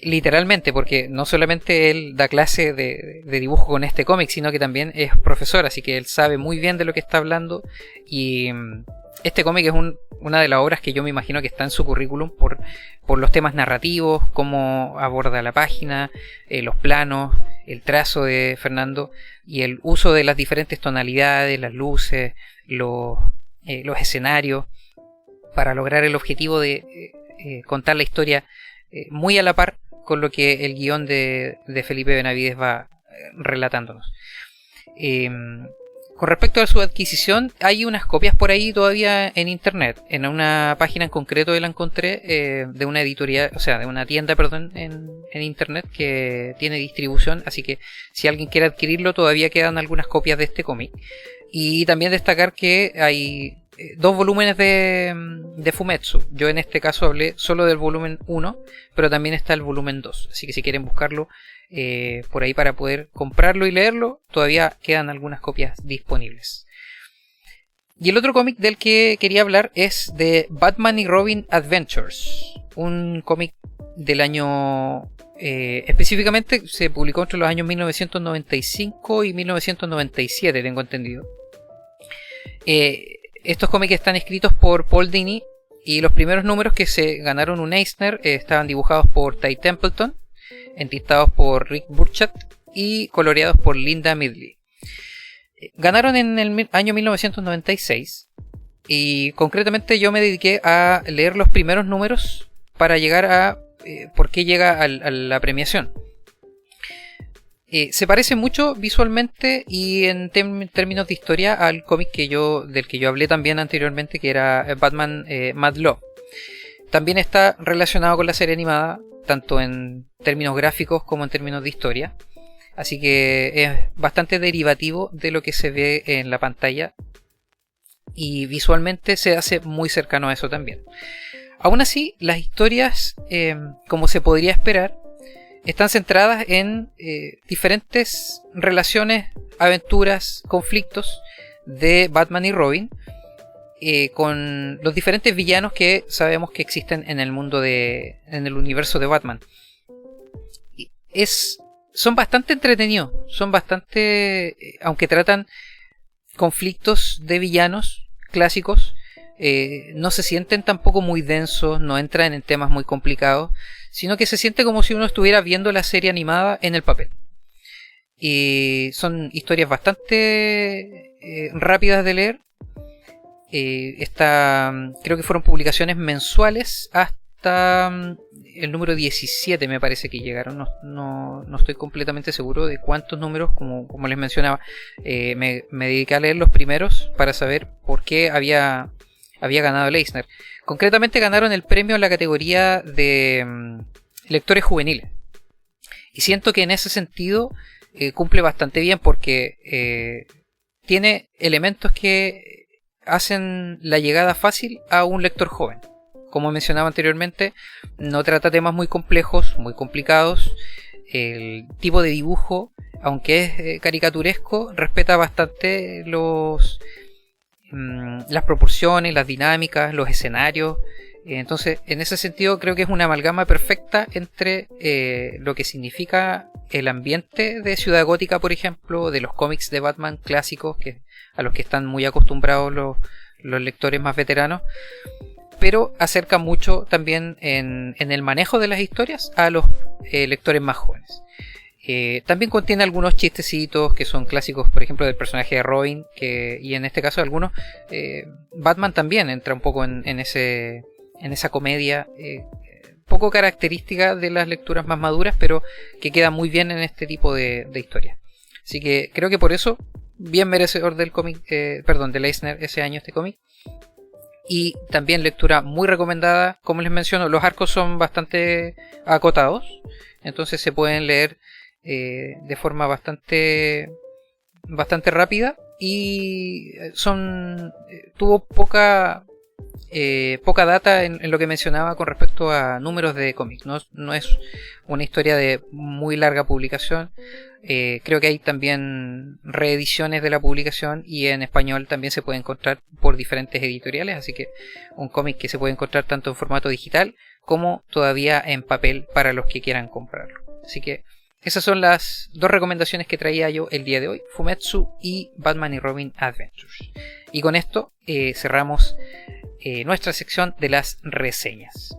Literalmente, porque no solamente él da clase de dibujo con este cómic, sino que también es profesor, así que él sabe muy bien de lo que está hablando. Y este cómic es una de las obras que yo me imagino que está en su currículum por los temas narrativos, cómo aborda la página, los planos, el trazo de Fernando y el uso de las diferentes tonalidades, las luces, los escenarios, para lograr el objetivo de contar la historia muy a la par con lo que el guión de Felipe Benavides va relatándonos. Con respecto a su adquisición, hay unas copias por ahí todavía en internet. En una página en concreto la encontré de una editorial, o sea, de una tienda, perdón, en internet que tiene distribución, así que si alguien quiere adquirirlo todavía quedan algunas copias de este cómic. Y también destacar que hay 2 volúmenes de Fumetsu. Yo en este caso hablé solo del volumen 1, pero también está el volumen 2. Así que si quieren buscarlo por ahí para poder comprarlo y leerlo, todavía quedan algunas copias disponibles. Y el otro cómic del que quería hablar es de Batman y Robin Adventures. Un cómic del año... específicamente se publicó entre los años 1995 y 1997, tengo entendido. Estos cómics están escritos por Paul Dini y los primeros números que se ganaron un Eisner estaban dibujados por Ty Templeton, entintados por Rick Burchett y coloreados por Linda Midley. Ganaron en el año 1996 y concretamente yo me dediqué a leer los primeros números para llegar a por qué llega a la premiación. Se parece mucho visualmente y en términos de historia al cómic del que yo hablé también anteriormente, que era Batman Mad Love. También está relacionado con la serie animada, tanto en términos gráficos como en términos de historia. Así que es bastante derivativo de lo que se ve en la pantalla y visualmente se hace muy cercano a eso también. Aún así, las historias, como se podría esperar, están centradas en diferentes relaciones, aventuras, conflictos de Batman y Robin, con los diferentes villanos que sabemos que existen en el mundo en el universo de Batman. Es son bastante entretenidos, son bastante, aunque tratan conflictos de villanos clásicos, no se sienten tampoco muy densos, no entran en temas muy complicados, sino que se siente como si uno estuviera viendo la serie animada en el papel. Y son historias bastante rápidas de leer. Creo que fueron publicaciones mensuales hasta el número 17, me parece que llegaron. No estoy completamente seguro de cuántos números, como les mencionaba. Me dediqué a leer los primeros para saber por qué había ganado el Eisner. Concretamente ganaron el premio en la categoría de lectores juveniles. Y siento que en ese sentido cumple bastante bien, porque tiene elementos que hacen la llegada fácil a un lector joven. Como mencionaba anteriormente, no trata temas muy complejos, muy complicados. El tipo de dibujo, aunque es caricaturesco, respeta bastante las proporciones, las dinámicas, los escenarios. Entonces, en ese sentido, creo que es una amalgama perfecta entre lo que significa el ambiente de Ciudad Gótica, por ejemplo, de los cómics de Batman clásicos, a los que están muy acostumbrados los lectores más veteranos, pero acerca mucho también en el manejo de las historias a los lectores más jóvenes. También contiene algunos chistecitos que son clásicos, por ejemplo, del personaje de Robin, y en este caso algunos. Batman también entra un poco en esa comedia poco característica de las lecturas más maduras, pero que queda muy bien en este tipo de historias. Así que creo que por eso, bien merecedor del cómic, del Eisner ese año este cómic. Y también lectura muy recomendada. Como les menciono, los arcos son bastante acotados, entonces se pueden leer de forma bastante rápida, y tuvo poca data en lo que mencionaba con respecto a números de cómics. No es una historia de muy larga publicación. Creo que hay también reediciones de la publicación, y en español también se puede encontrar por diferentes editoriales, así que un cómic que se puede encontrar tanto en formato digital como todavía en papel para los que quieran comprarlo. Así que esas son las dos recomendaciones que traía yo el día de hoy: Fumetsu y Batman y Robin Adventures. Y con esto cerramos nuestra sección de las reseñas.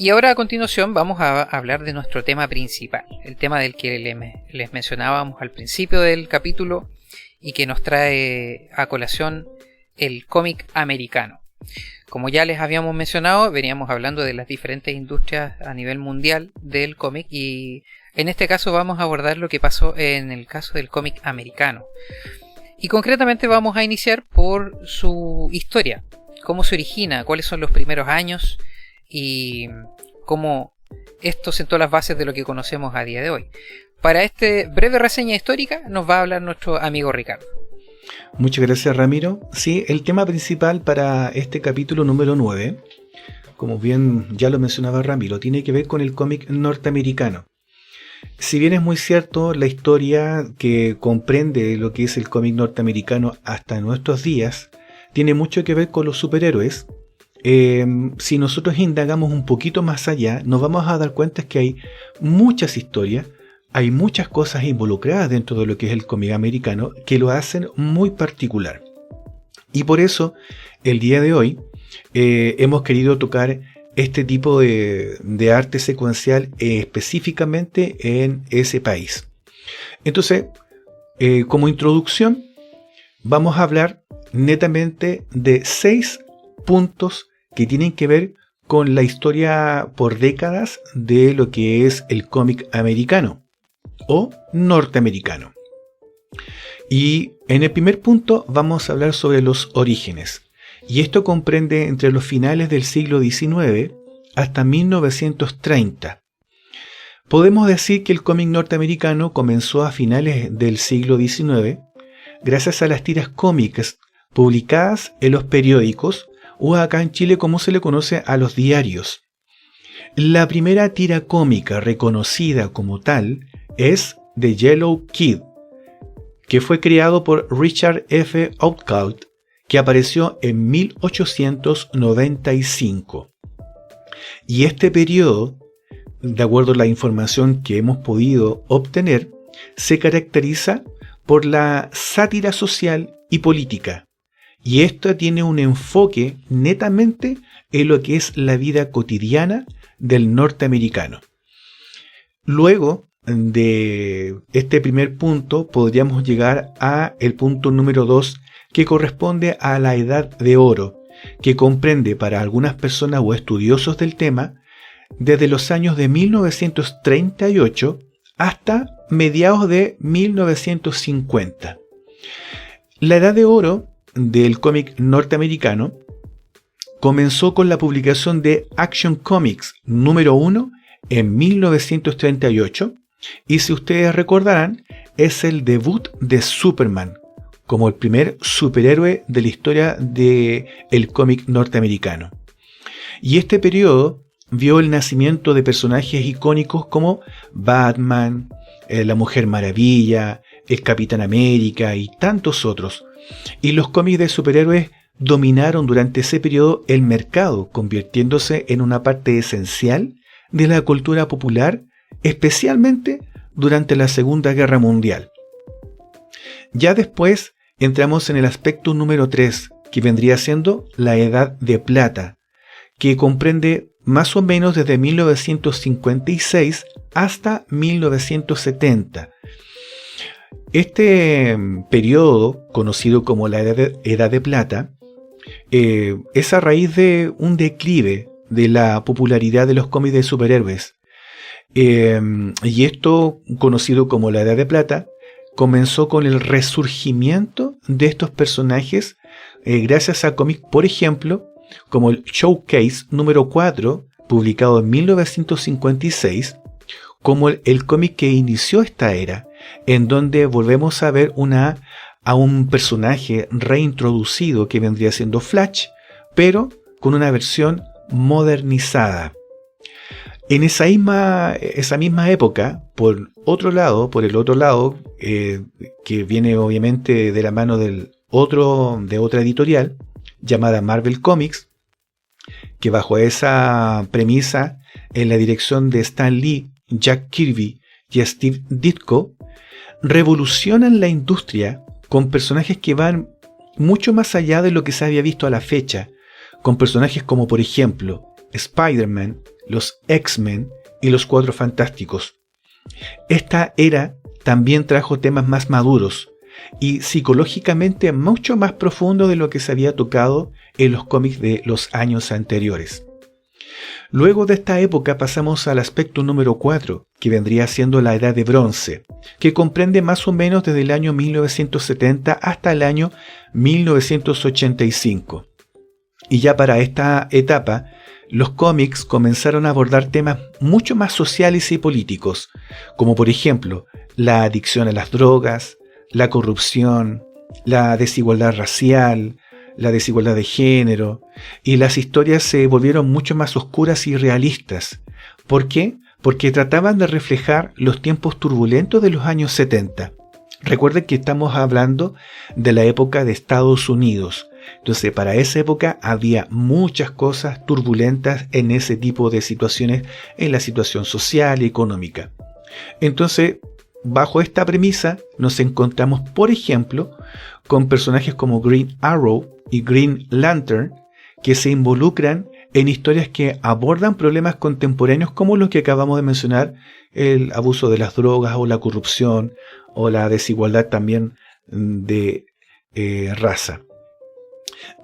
Y ahora a continuación vamos a hablar de nuestro tema principal, el tema del que les mencionábamos al principio del capítulo y que nos trae a colación el cómic americano. Como ya les habíamos mencionado, veníamos hablando de las diferentes industrias a nivel mundial del cómic, y en este caso vamos a abordar lo que pasó en el caso del cómic americano. Y concretamente vamos a iniciar por su historia, cómo se origina, cuáles son los primeros años y cómo esto sentó las bases de lo que conocemos a día de hoy. Para esta breve reseña histórica nos va a hablar nuestro amigo Ricardo. Muchas gracias, Ramiro. Sí, el tema principal para este capítulo número 9, como bien ya lo mencionaba Ramiro, tiene que ver con el cómic norteamericano. Si bien es muy cierto, la historia que comprende lo que es el cómic norteamericano hasta nuestros días tiene mucho que ver con los superhéroes. Si nosotros indagamos un poquito más allá, nos vamos a dar cuenta que hay muchas historias, hay muchas cosas involucradas dentro de lo que es el cómic americano que lo hacen muy particular. Y por eso, el día de hoy, hemos querido tocar este tipo de arte secuencial específicamente en ese país. Entonces, como introducción, vamos a hablar netamente de 6 puntos que tienen que ver con la historia por décadas de lo que es el cómic americano o norteamericano. Y en el primer punto vamos a hablar sobre los orígenes. Y esto comprende entre los finales del siglo XIX hasta 1930. Podemos decir que el cómic norteamericano comenzó a finales del siglo XIX gracias a las tiras cómicas publicadas en los periódicos, o acá en Chile como se le conoce a los diarios. La primera tira cómica reconocida como tal es The Yellow Kid, que fue creado por Richard F. Outcault, que apareció en 1895. Y este periodo, de acuerdo a la información que hemos podido obtener, se caracteriza por la sátira social y política. Y esto tiene un enfoque netamente en lo que es la vida cotidiana del norteamericano. Luego de este primer punto podríamos llegar a el punto número 2, que corresponde a la Edad de Oro, que comprende para algunas personas o estudiosos del tema desde los años de 1938 hasta mediados de 1950. La Edad de Oro del cómic norteamericano comenzó con la publicación de Action Comics número 1 en 1938, y si ustedes recordarán, es el debut de Superman como el primer superhéroe de la historia del cómic norteamericano. Y este periodo vio el nacimiento de personajes icónicos como Batman, la Mujer Maravilla, el Capitán América y tantos otros. Y los cómics de superhéroes dominaron durante ese periodo el mercado, convirtiéndose en una parte esencial de la cultura popular, especialmente durante la Segunda Guerra Mundial. Ya después entramos en el aspecto número 3, que vendría siendo la Edad de Plata, que comprende más o menos desde 1956 hasta 1970. Este periodo, conocido como la Edad de Plata, es a raíz de un declive de la popularidad de los cómics de superhéroes. Y esto, conocido como la Edad de Plata, comenzó con el resurgimiento de estos personajes gracias a cómics, por ejemplo, como el Showcase número 4, publicado en 1956, como el cómic que inició esta era, en donde volvemos a ver a un personaje reintroducido que vendría siendo Flash, pero con una versión modernizada. En esa misma época, por el otro lado, que viene obviamente de la mano de otra editorial llamada Marvel Comics, que bajo esa premisa, en la dirección de Stan Lee, Jack Kirby y Steve Ditko, revolucionan la industria con personajes que van mucho más allá de lo que se había visto a la fecha, con personajes como por ejemplo Spider-Man, los X-Men y los Cuatro Fantásticos. Esta era también trajo temas más maduros y psicológicamente mucho más profundos de lo que se había tocado en los cómics de los años anteriores. Luego de esta época pasamos al aspecto número 4, que vendría siendo la Edad de Bronce, que comprende más o menos desde el año 1970 hasta el año 1985. Y ya para esta etapa, los cómics comenzaron a abordar temas mucho más sociales y políticos, como por ejemplo la adicción a las drogas, la corrupción, la desigualdad racial, la desigualdad de género, y las historias se volvieron mucho más oscuras y realistas. ¿Por qué? Porque trataban de reflejar los tiempos turbulentos de los años 70. Recuerden que estamos hablando de la época de Estados Unidos. Entonces, para esa época había muchas cosas turbulentas en ese tipo de situaciones, en la situación social y económica. Entonces, bajo esta premisa, nos encontramos, por ejemplo, con personajes como Green Arrow y Green Lantern, que se involucran en historias que abordan problemas contemporáneos como los que acabamos de mencionar, el abuso de las drogas o la corrupción o la desigualdad también de raza.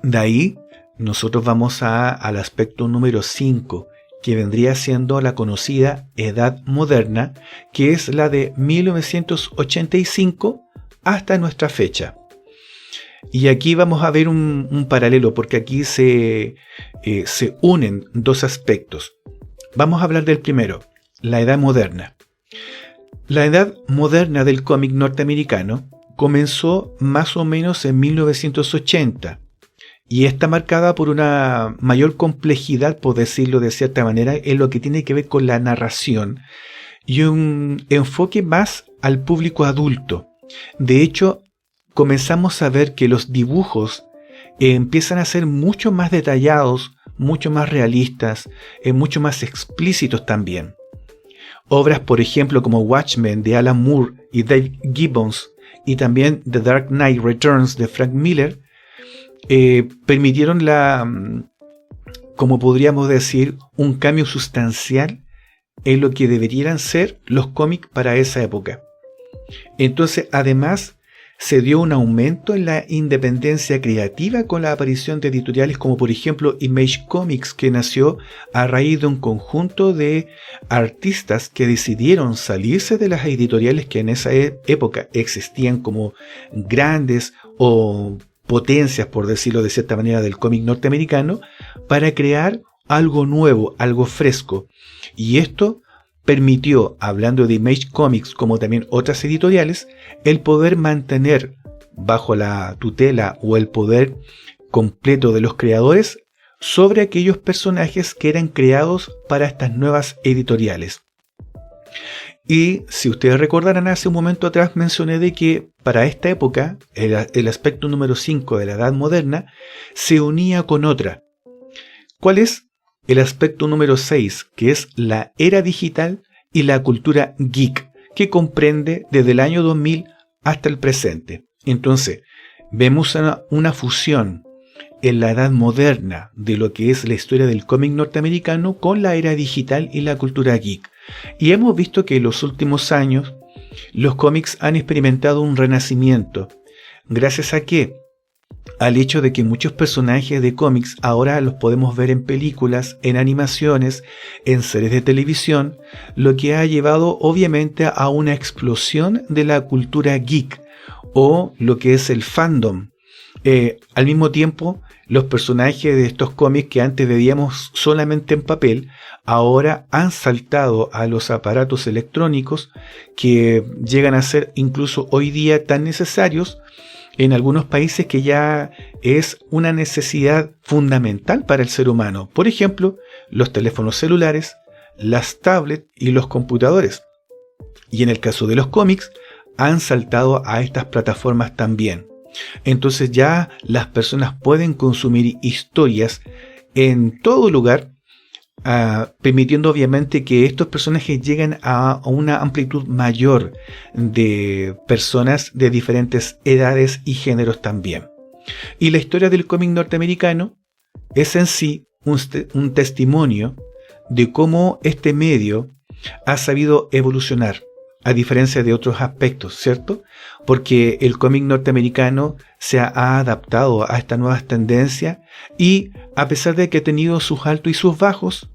De ahí nosotros vamos al aspecto número 5, que vendría siendo la conocida Edad Moderna, que es la de 1985 hasta nuestra fecha. Y aquí vamos a ver un paralelo, porque aquí se unen dos aspectos. Vamos a hablar del primero, la Edad Moderna. La Edad Moderna del cómic norteamericano comenzó más o menos en 1980 y está marcada por una mayor complejidad, por decirlo de cierta manera, en lo que tiene que ver con la narración y un enfoque más al público adulto. De hecho, comenzamos a ver que los dibujos empiezan a ser mucho más detallados, mucho más realistas, mucho más explícitos también. Obras, por ejemplo, como Watchmen de Alan Moore y Dave Gibbons, y también The Dark Knight Returns de Frank Miller, permitieron como podríamos decir, un cambio sustancial en lo que deberían ser los cómics para esa época. Entonces, además, se dio un aumento en la independencia creativa con la aparición de editoriales como por ejemplo Image Comics, que nació a raíz de un conjunto de artistas que decidieron salirse de las editoriales que en esa época existían como grandes o potencias, por decirlo de cierta manera, del cómic norteamericano, para crear algo nuevo, algo fresco. Y esto permitió, hablando de Image Comics como también otras editoriales, el poder mantener bajo la tutela o el poder completo de los creadores sobre aquellos personajes que eran creados para estas nuevas editoriales. Y si ustedes recordarán, hace un momento atrás mencioné de que para esta época el aspecto número 5 de la Edad Moderna se unía con otra. ¿Cuál es? El aspecto número 6, que es la era digital y la cultura geek, que comprende desde el año 2000 hasta el presente. Entonces, vemos una fusión en la edad moderna de lo que es la historia del cómic norteamericano con la era digital y la cultura geek. Y hemos visto que en los últimos años los cómics han experimentado un renacimiento. ¿Gracias a qué? Al hecho de que muchos personajes de cómics ahora los podemos ver en películas, en animaciones, en series de televisión, lo que ha llevado obviamente a una explosión de la cultura geek o lo que es el fandom. Al mismo tiempo, los personajes de estos cómics que antes veíamos solamente en papel, ahora han saltado a los aparatos electrónicos que llegan a ser incluso hoy día tan necesarios en algunos países que ya es una necesidad fundamental para el ser humano. Por ejemplo, los teléfonos celulares, las tablets y los computadores. Y en el caso de los cómics, han saltado a estas plataformas también. Entonces ya las personas pueden consumir historias en todo lugar, permitiendo obviamente que estos personajes lleguen a una amplitud mayor de personas de diferentes edades y géneros también. Y la historia del cómic norteamericano es en sí un testimonio de cómo este medio ha sabido evolucionar, a diferencia de otros aspectos, ¿cierto? Porque el cómic norteamericano se ha adaptado a estas nuevas tendencias y, a pesar de que ha tenido sus altos y sus bajos,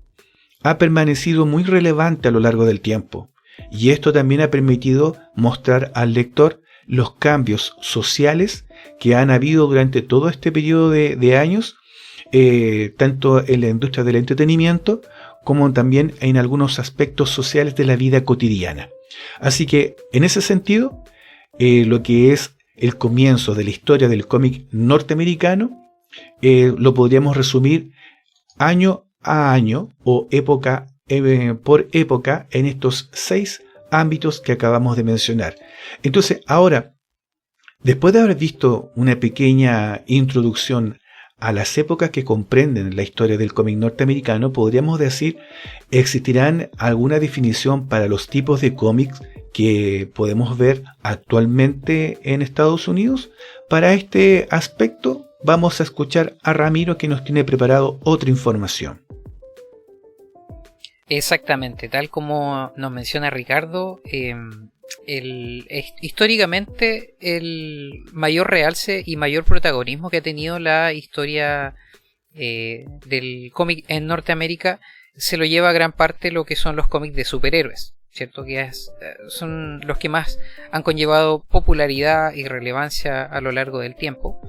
ha permanecido muy relevante a lo largo del tiempo. Y esto también ha permitido mostrar al lector los cambios sociales que han habido durante todo este periodo de años, tanto en la industria del entretenimiento como también en algunos aspectos sociales de la vida cotidiana. Así que, en ese sentido, lo que es el comienzo de la historia del cómic norteamericano, lo podríamos resumir año a año o época por época en estos 6 ámbitos que acabamos de mencionar. Entonces, ahora, después de haber visto una pequeña introducción a las épocas que comprenden la historia del cómic norteamericano, podríamos decir, ¿existirán alguna definición para los tipos de cómics que podemos ver actualmente en Estados Unidos? Para este aspecto vamos a escuchar a Ramiro, que nos tiene preparado otra información. Exactamente, tal como nos menciona Ricardo, históricamente el mayor realce y mayor protagonismo que ha tenido la historia del cómic en Norteamérica se lo lleva a gran parte lo que son los cómics de superhéroes, ¿cierto? Que son los que más han conllevado popularidad y relevancia a lo largo del tiempo.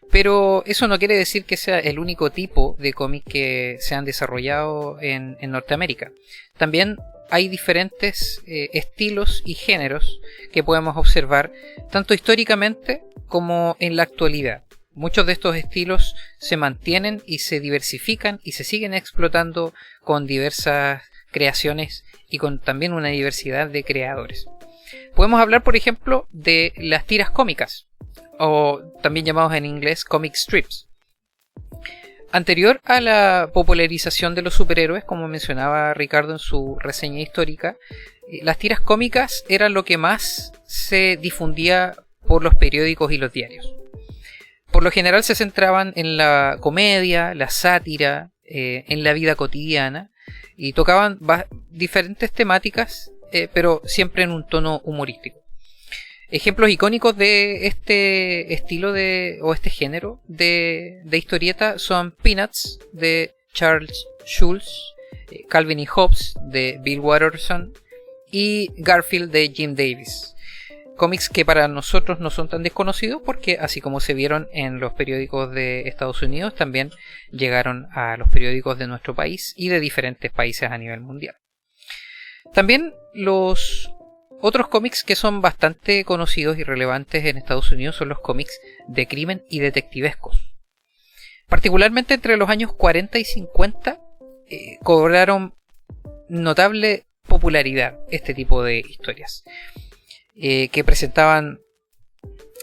Pero eso no quiere decir que sea el único tipo de cómic que se han desarrollado en Norteamérica. También hay diferentes estilos y géneros que podemos observar tanto históricamente como en la actualidad. Muchos de estos estilos se mantienen y se diversifican y se siguen explotando con diversas creaciones y con también una diversidad de creadores. Podemos hablar, por ejemplo, de las tiras cómicas, o también llamados en inglés comic strips. Anterior a la popularización de los superhéroes, como mencionaba Ricardo en su reseña histórica, las tiras cómicas eran lo que más se difundía por los periódicos y los diarios. Por lo general se centraban en la comedia, la sátira, en la vida cotidiana, y tocaban diferentes temáticas, pero siempre en un tono humorístico. Ejemplos icónicos de este estilo o este género de historieta son Peanuts de Charles Schulz, Calvin y Hobbes de Bill Watterson y Garfield de Jim Davis. Cómics que para nosotros no son tan desconocidos porque, así como se vieron en los periódicos de Estados Unidos, también llegaron a los periódicos de nuestro país y de diferentes países a nivel mundial. También los otros cómics que son bastante conocidos y relevantes en Estados Unidos son los cómics de crimen y detectivescos. Particularmente entre los años 40 y 50 cobraron notable popularidad este tipo de historias, que presentaban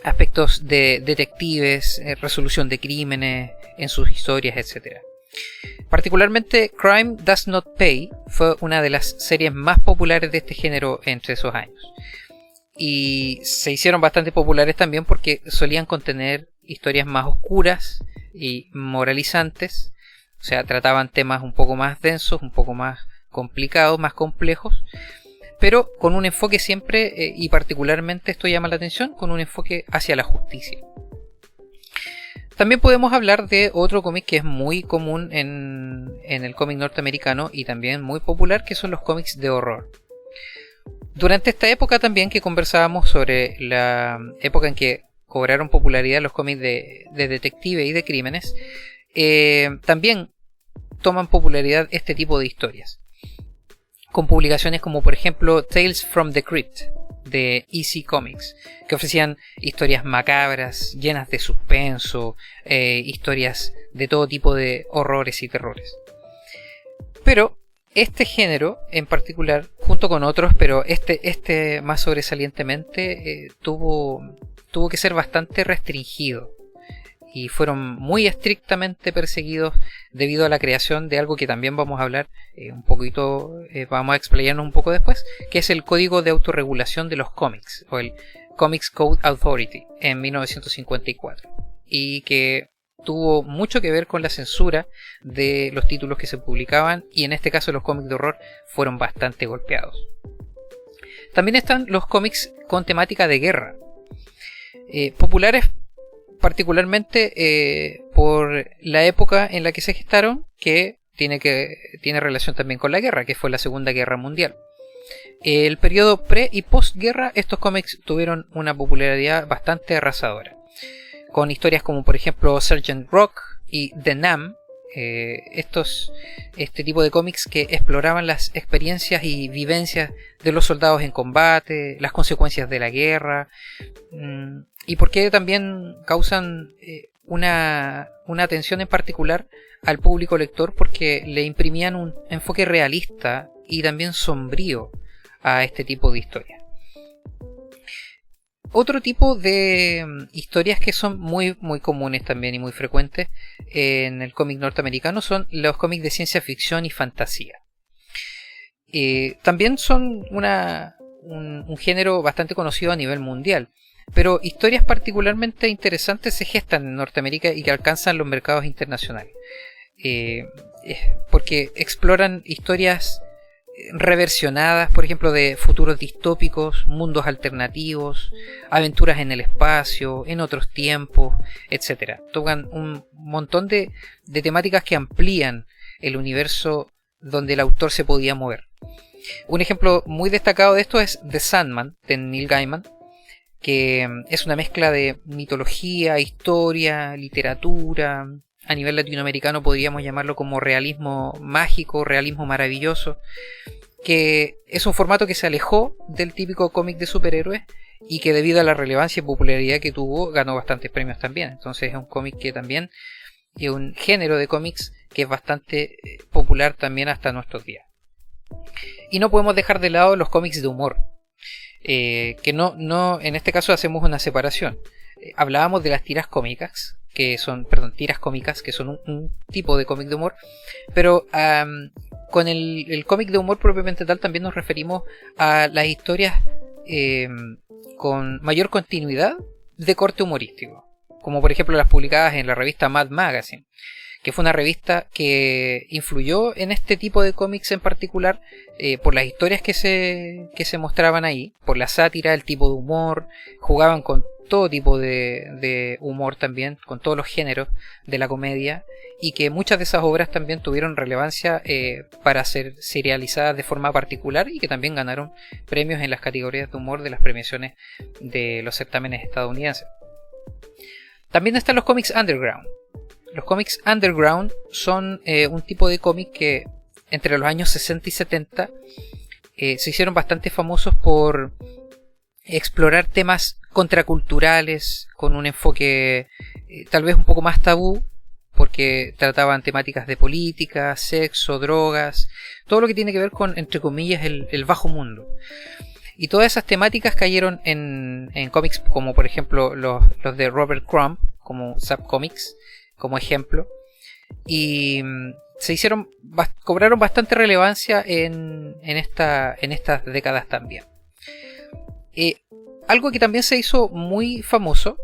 aspectos de detectives, resolución de crímenes en sus historias, etc. Particularmente Crime Does Not Pay fue una de las series más populares de este género entre esos años. Y se hicieron bastante populares también porque solían contener historias más oscuras y moralizantes. O sea, trataban temas un poco más densos, un poco más complicados, más complejos, pero con un enfoque siempre, y particularmente esto llama la atención, con un enfoque hacia la justicia. También podemos hablar de otro cómic que es muy común en el cómic norteamericano y también muy popular, que son los cómics de horror. Durante esta época también que conversábamos sobre la época en que cobraron popularidad los cómics de detective y de crímenes, también toman popularidad este tipo de historias, con publicaciones como por ejemplo Tales from the Crypt de EC Comics, que ofrecían historias macabras, llenas de suspenso, historias de todo tipo de horrores y terrores. Pero este género en particular, junto con otros, pero este más sobresalientemente, tuvo que ser bastante restringido y fueron muy estrictamente perseguidos debido a la creación de algo que también vamos a hablar un poquito, vamos a explayarnos un poco después, que es el Código de Autorregulación de los Cómics, o el Comics Code Authority, en 1954, y que tuvo mucho que ver con la censura de los títulos que se publicaban, y en este caso los cómics de horror fueron bastante golpeados. También están los cómics con temática de guerra, populares particularmente por la época en la que se gestaron, que tiene relación también con la guerra, que fue la Segunda Guerra Mundial. El periodo pre y postguerra, estos cómics tuvieron una popularidad bastante arrasadora, con historias como por ejemplo Sergeant Rock y The Nam, este tipo de cómics que exploraban las experiencias y vivencias de los soldados en combate, las consecuencias de la guerra, y por qué también causan una atención en particular al público lector, porque le imprimían un enfoque realista y también sombrío a este tipo de historias. Otro tipo de historias que son muy comunes también y muy frecuentes en el cómic norteamericano son los cómics de ciencia ficción y fantasía. También son un género bastante conocido a nivel mundial, pero historias particularmente interesantes se gestan en Norteamérica y que alcanzan los mercados internacionales, porque exploran historias reversionadas, por ejemplo, de futuros distópicos, mundos alternativos, aventuras en el espacio, en otros tiempos, etc. Tocan un montón de temáticas que amplían el universo donde el autor se podía mover. Un ejemplo muy destacado de esto es The Sandman, de Neil Gaiman, que es una mezcla de mitología, historia, literatura. A nivel latinoamericano podríamos llamarlo como realismo mágico, realismo maravilloso, que es un formato que se alejó del típico cómic de superhéroes y que debido a la relevancia y popularidad que tuvo ganó bastantes premios también. Entonces es un cómic que también es un género de cómics que es bastante popular también hasta nuestros días. Y no podemos dejar de lado los cómics de humor, que no en este caso hacemos una separación. hablábamos de las tiras cómicas, tiras cómicas, que son un tipo de cómic de humor, pero con el cómic de humor propiamente tal también nos referimos a las historias con mayor continuidad de corte humorístico, como por ejemplo las publicadas en la revista Mad Magazine, que fue una revista que influyó en este tipo de cómics en particular por las historias que se mostraban ahí, por la sátira, el tipo de humor, jugaban con todo tipo de humor también, con todos los géneros de la comedia, y que muchas de esas obras también tuvieron relevancia para ser serializadas de forma particular y que también ganaron premios en las categorías de humor de las premiaciones de los certámenes estadounidenses. También están los cómics underground. Los cómics underground son un tipo de cómic que entre los años 60 y 70 se hicieron bastante famosos por explorar temas contraculturales con un enfoque tal vez un poco más tabú, porque trataban temáticas de política, sexo, drogas, todo lo que tiene que ver con, entre comillas, el bajo mundo. Y todas esas temáticas cayeron en cómics como por ejemplo los de Robert Crumb, como Subcomics, como ejemplo, y cobraron bastante relevancia en estas décadas también. Algo que también se hizo muy famoso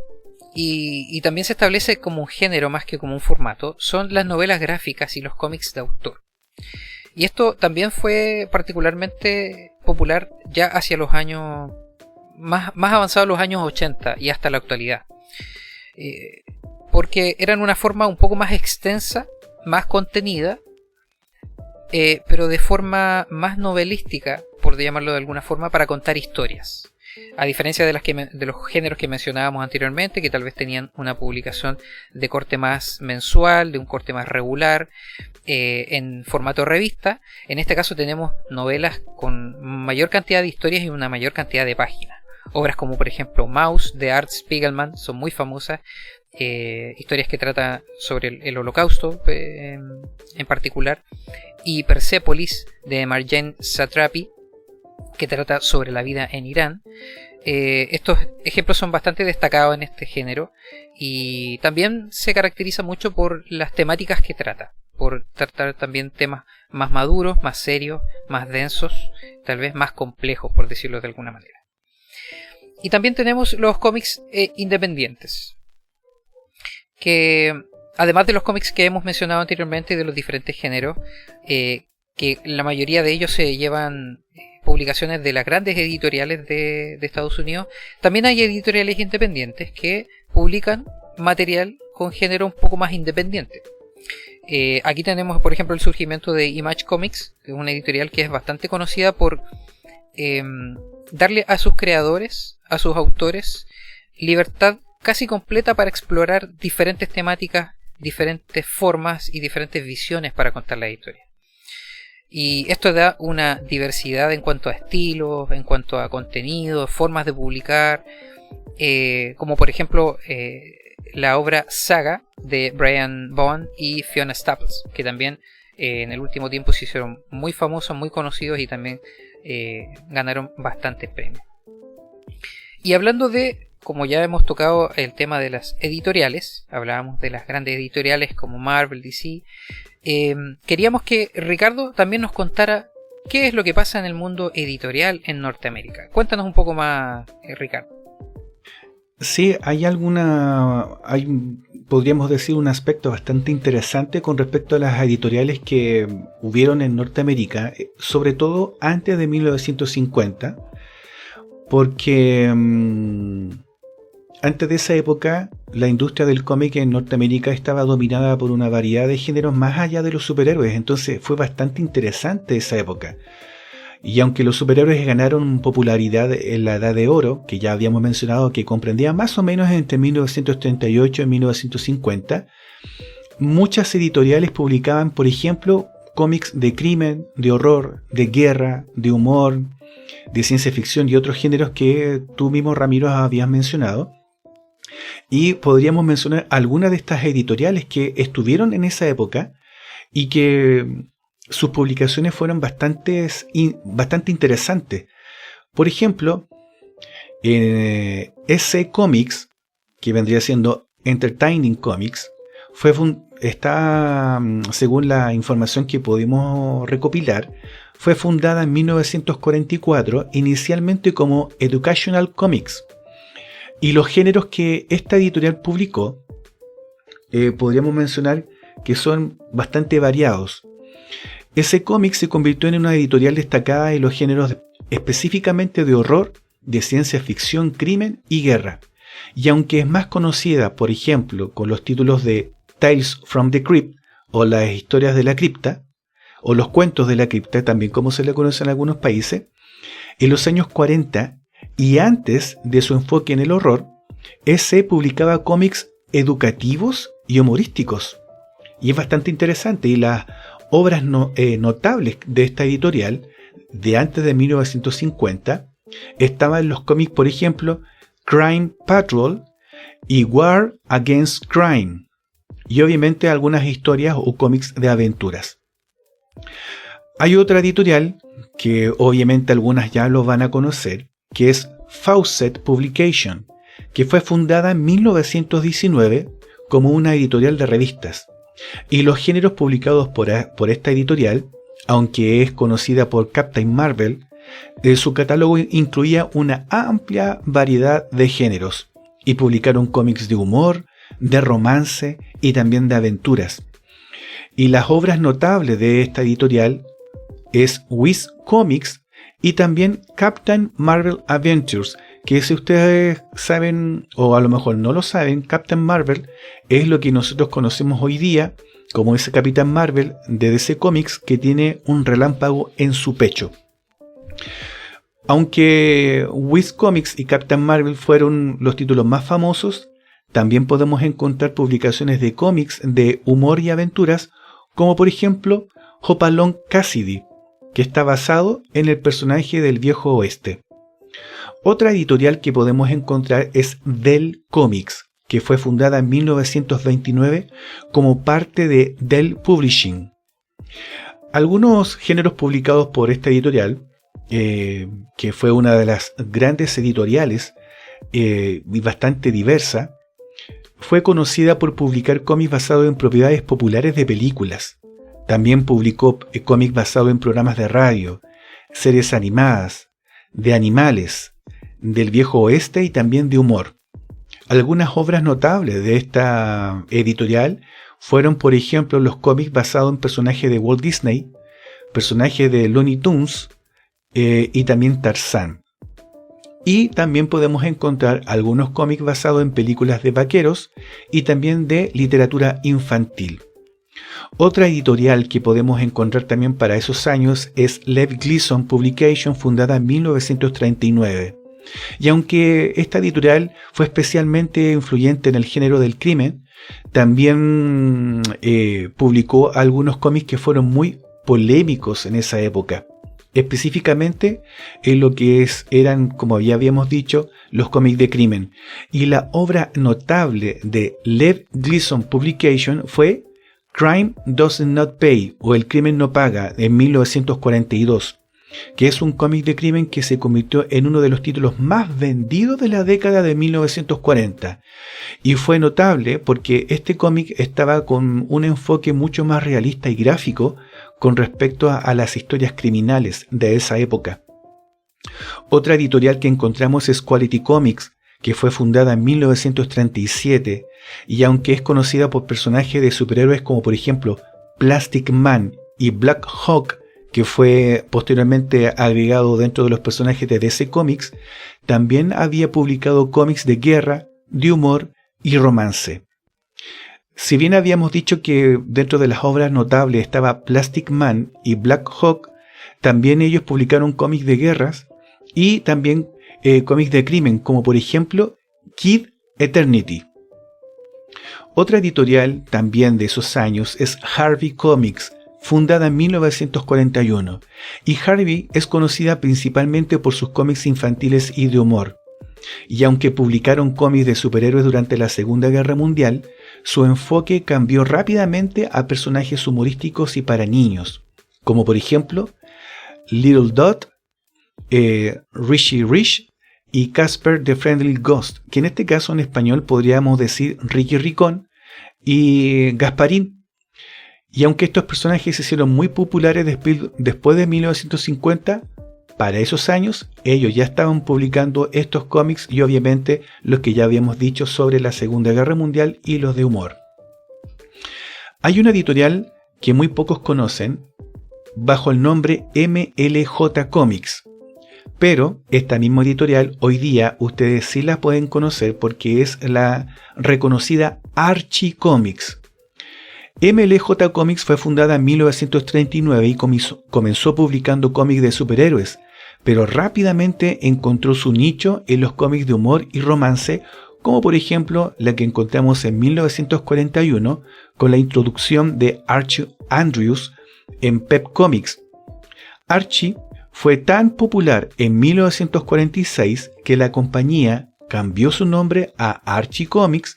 y también se establece como un género más que como un formato son las novelas gráficas y los cómics de autor. Y esto también fue particularmente popular ya hacia los años más avanzados, los años 80 y hasta la actualidad. Porque eran una forma un poco más extensa, más contenida, pero de forma más novelística, por llamarlo de alguna forma, para contar historias. A diferencia de los géneros que mencionábamos anteriormente, que tal vez tenían una publicación de corte más mensual, de un corte más regular, en formato revista, en este caso tenemos novelas con mayor cantidad de historias y una mayor cantidad de páginas. Obras como por ejemplo Maus de Art Spiegelman son muy famosas, historias que tratan sobre el Holocausto en particular, y Persepolis de Marjane Satrapi, que trata sobre la vida en Irán. Estos ejemplos son bastante destacados en este género y también se caracteriza mucho por las temáticas que trata, por tratar también temas más maduros, más serios, más densos, tal vez más complejos, por decirlo de alguna manera. Y también tenemos los cómics independientes, que además de los cómics que hemos mencionado anteriormente de los diferentes géneros, que la mayoría de ellos se llevan publicaciones de las grandes editoriales de Estados Unidos, también hay editoriales independientes que publican material con género un poco más independiente. Aquí tenemos por ejemplo el surgimiento de Image Comics, que es una editorial que es bastante conocida por darle a sus creadores, a sus autores, libertad casi completa para explorar diferentes temáticas, diferentes formas y diferentes visiones para contar la historia. Y esto da una diversidad en cuanto a estilos, en cuanto a contenido, formas de publicar, como por ejemplo la obra Saga de Brian Bowen y Fiona Staples, que también en el último tiempo se hicieron muy famosos, muy conocidos y también ganaron bastantes premios. Y hablando de, como ya hemos tocado el tema de las editoriales, hablábamos de las grandes editoriales como Marvel, DC, queríamos que Ricardo también nos contara qué es lo que pasa en el mundo editorial en Norteamérica. Cuéntanos un poco más, Ricardo. Sí, podríamos decir, un aspecto bastante interesante con respecto a las editoriales que hubieron en Norteamérica, sobre todo antes de 1950, porque antes de esa época la industria del cómic en Norteamérica estaba dominada por una variedad de géneros más allá de los superhéroes, entonces fue bastante interesante esa época. Y aunque los superhéroes ganaron popularidad en la Edad de Oro, que ya habíamos mencionado que comprendía más o menos entre 1938 y 1950, muchas editoriales publicaban, por ejemplo, cómics de crimen, de horror, de guerra, de humor, de ciencia ficción y otros géneros que tú mismo, Ramiro, habías mencionado. Y podríamos mencionar algunas de estas editoriales que estuvieron en esa época y que sus publicaciones fueron bastante interesantes. Por ejemplo, SC Comics que vendría siendo Entertaining Comics, según la información que pudimos recopilar, fue fundada en 1944 inicialmente como Educational Comics. Y los géneros que esta editorial publicó, podríamos mencionar que son bastante variados. Ese cómic se convirtió en una editorial destacada en los géneros específicamente de horror, de ciencia ficción, crimen y guerra. Y aunque es más conocida, por ejemplo, con los títulos de Tales from the Crypt o las historias de la cripta, o los cuentos de la cripta, también como se le conoce en algunos países, en los años 40 y antes de su enfoque en el horror, ese publicaba cómics educativos y humorísticos. Y es bastante interesante, y las obras notables de esta editorial, de antes de 1950, estaban los cómics, por ejemplo, Crime Patrol y War Against Crime, y obviamente algunas historias o cómics de aventuras. Hay otra editorial, que obviamente algunas ya lo van a conocer, que es Fawcett Publication, que fue fundada en 1919 como una editorial de revistas. Y los géneros publicados por esta editorial, aunque es conocida por Captain Marvel, su catálogo incluía una amplia variedad de géneros, y publicaron cómics de humor, de romance y también de aventuras. Y las obras notables de esta editorial es Whiz Comics y también Captain Marvel Adventures, que si ustedes saben o a lo mejor no lo saben, Captain Marvel es lo que nosotros conocemos hoy día como ese Capitán Marvel de DC Comics que tiene un relámpago en su pecho. Aunque Whiz Comics y Captain Marvel fueron los títulos más famosos, también podemos encontrar publicaciones de cómics de humor y aventuras, como por ejemplo Hopalong Cassidy, que está basado en el personaje del Viejo Oeste. Otra editorial que podemos encontrar es Dell Comics, que fue fundada en 1929 como parte de Dell Publishing. Algunos géneros publicados por esta editorial, que fue una de las grandes editoriales y bastante diversa, fue conocida por publicar cómics basados en propiedades populares de películas. También publicó cómics basados en programas de radio, series animadas, de animales, del Viejo Oeste y también de humor. Algunas obras notables de esta editorial fueron, por ejemplo, los cómics basados en personajes de Walt Disney, personajes de Looney Tunes y también Tarzán. Y también podemos encontrar algunos cómics basados en películas de vaqueros y también de literatura infantil. Otra editorial que podemos encontrar también para esos años es Lev Gleason Publication, fundada en 1939. Y aunque esta editorial fue especialmente influyente en el género del crimen, también publicó algunos cómics que fueron muy polémicos en esa época. Específicamente en lo que eran, como ya habíamos dicho, los cómics de crimen. Y la obra notable de Lev Gleason Publication fue Crime Does Not Pay, o El Crimen No Paga, en 1942, que es un cómic de crimen que se convirtió en uno de los títulos más vendidos de la década de 1940. Y fue notable porque este cómic estaba con un enfoque mucho más realista y gráfico con respecto a las historias criminales de esa época. Otra editorial que encontramos es Quality Comics, que fue fundada en 1937, y aunque es conocida por personajes de superhéroes como por ejemplo Plastic Man y Black Hawk, que fue posteriormente agregado dentro de los personajes de DC Comics, también había publicado cómics de guerra, de humor y romance. Si bien habíamos dicho que dentro de las obras notables estaba Plastic Man y Black Hawk, también ellos publicaron cómics de guerras y también cómics de crimen, como por ejemplo Kid Eternity. Otra editorial también de esos años es Harvey Comics, fundada en 1941, y Harvey es conocida principalmente por sus cómics infantiles y de humor. Y aunque publicaron cómics de superhéroes durante la Segunda Guerra Mundial, su enfoque cambió rápidamente a personajes humorísticos y para niños, como por ejemplo Little Dot, Richie Rich y Casper the Friendly Ghost, que en este caso en español podríamos decir Ricky Ricón y Gasparín. Y aunque estos personajes se hicieron muy populares después de 1950, para esos años ellos ya estaban publicando estos cómics y obviamente los que ya habíamos dicho sobre la Segunda Guerra Mundial y los de humor. Hay una editorial que muy pocos conocen bajo el nombre MLJ Comics, pero esta misma editorial hoy día ustedes sí la pueden conocer porque es la reconocida Archie Comics. MLJ Comics fue fundada en 1939 y comenzó publicando cómics de superhéroes, pero rápidamente encontró su nicho en los cómics de humor y romance, como por ejemplo la que encontramos en 1941 con la introducción de Archie Andrews en Pep Comics. Archie fue tan popular en 1946 que la compañía cambió su nombre a Archie Comics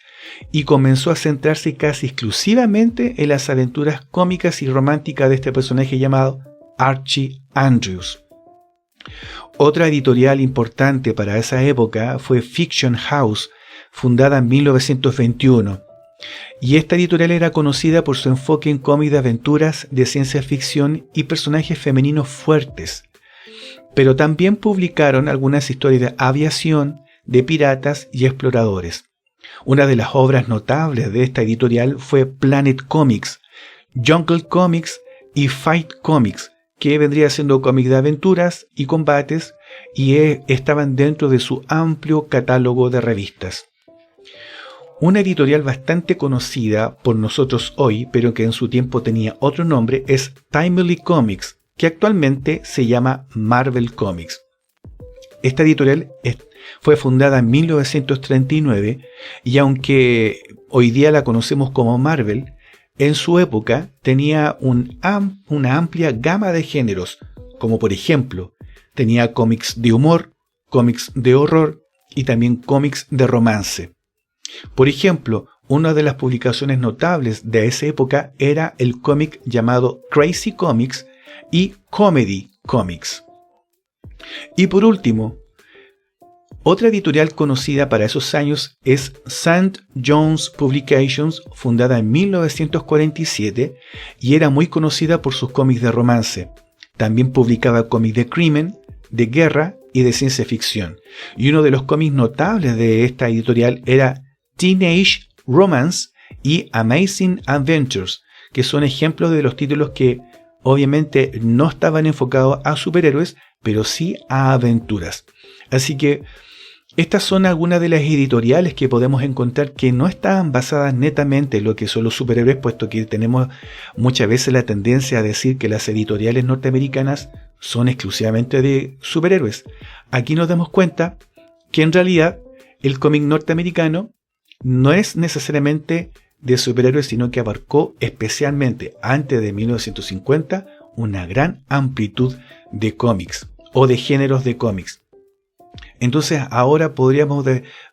y comenzó a centrarse casi exclusivamente en las aventuras cómicas y románticas de este personaje llamado Archie Andrews. Otra editorial importante para esa época fue Fiction House, fundada en 1921. Y esta editorial era conocida por su enfoque en cómics de aventuras, de ciencia ficción y personajes femeninos fuertes. Pero también publicaron algunas historias de aviación, de piratas y exploradores. Una de las obras notables de esta editorial fue Planet Comics, Jungle Comics y Fight Comics, que vendría siendo cómics de aventuras y combates y estaban dentro de su amplio catálogo de revistas. Una editorial bastante conocida por nosotros hoy, pero que en su tiempo tenía otro nombre, es Timely Comics, que actualmente se llama Marvel Comics. Esta editorial fue fundada en 1939 y aunque hoy día la conocemos como Marvel, en su época tenía una amplia gama de géneros, como por ejemplo, tenía cómics de humor, cómics de horror y también cómics de romance. Por ejemplo, una de las publicaciones notables de esa época era el cómic llamado Crazy Comics y Comedy Comics. Y por último, otra editorial conocida para esos años es St. John's Publications, fundada en 1947 y era muy conocida por sus cómics de romance. También publicaba cómics de crimen, de guerra y de ciencia ficción. Y uno de los cómics notables de esta editorial era Teenage Romance y Amazing Adventures, que son ejemplos de los títulos que obviamente no estaban enfocados a superhéroes, pero sí a aventuras. Así que estas son algunas de las editoriales que podemos encontrar que no estaban basadas netamente en lo que son los superhéroes, puesto que tenemos muchas veces la tendencia a decir que las editoriales norteamericanas son exclusivamente de superhéroes. Aquí nos damos cuenta que en realidad el cómic norteamericano no es necesariamente de superhéroes, sino que abarcó especialmente antes de 1950 una gran amplitud de cómics o de géneros de cómics. Entonces ahora podríamos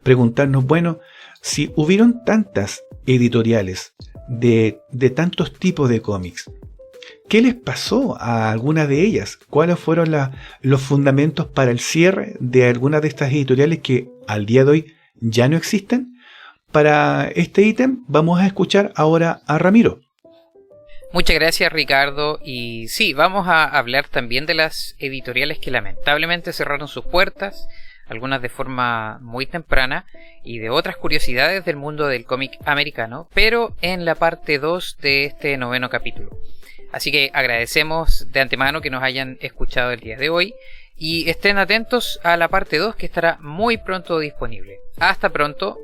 preguntarnos, bueno, si hubieron tantas editoriales de tantos tipos de cómics, ¿qué les pasó a algunas de ellas? ¿Cuáles fueron los fundamentos para el cierre de algunas de estas editoriales que al día de hoy ya no existen? Para este ítem vamos a escuchar ahora a Ramiro. Muchas gracias, Ricardo. Y sí, vamos a hablar también de las editoriales que lamentablemente cerraron sus puertas, algunas de forma muy temprana, y de otras curiosidades del mundo del cómic americano, pero en la parte 2 de este 9º capítulo. Así que agradecemos de antemano que nos hayan escuchado el día de hoy y estén atentos a la parte 2 que estará muy pronto disponible. Hasta pronto.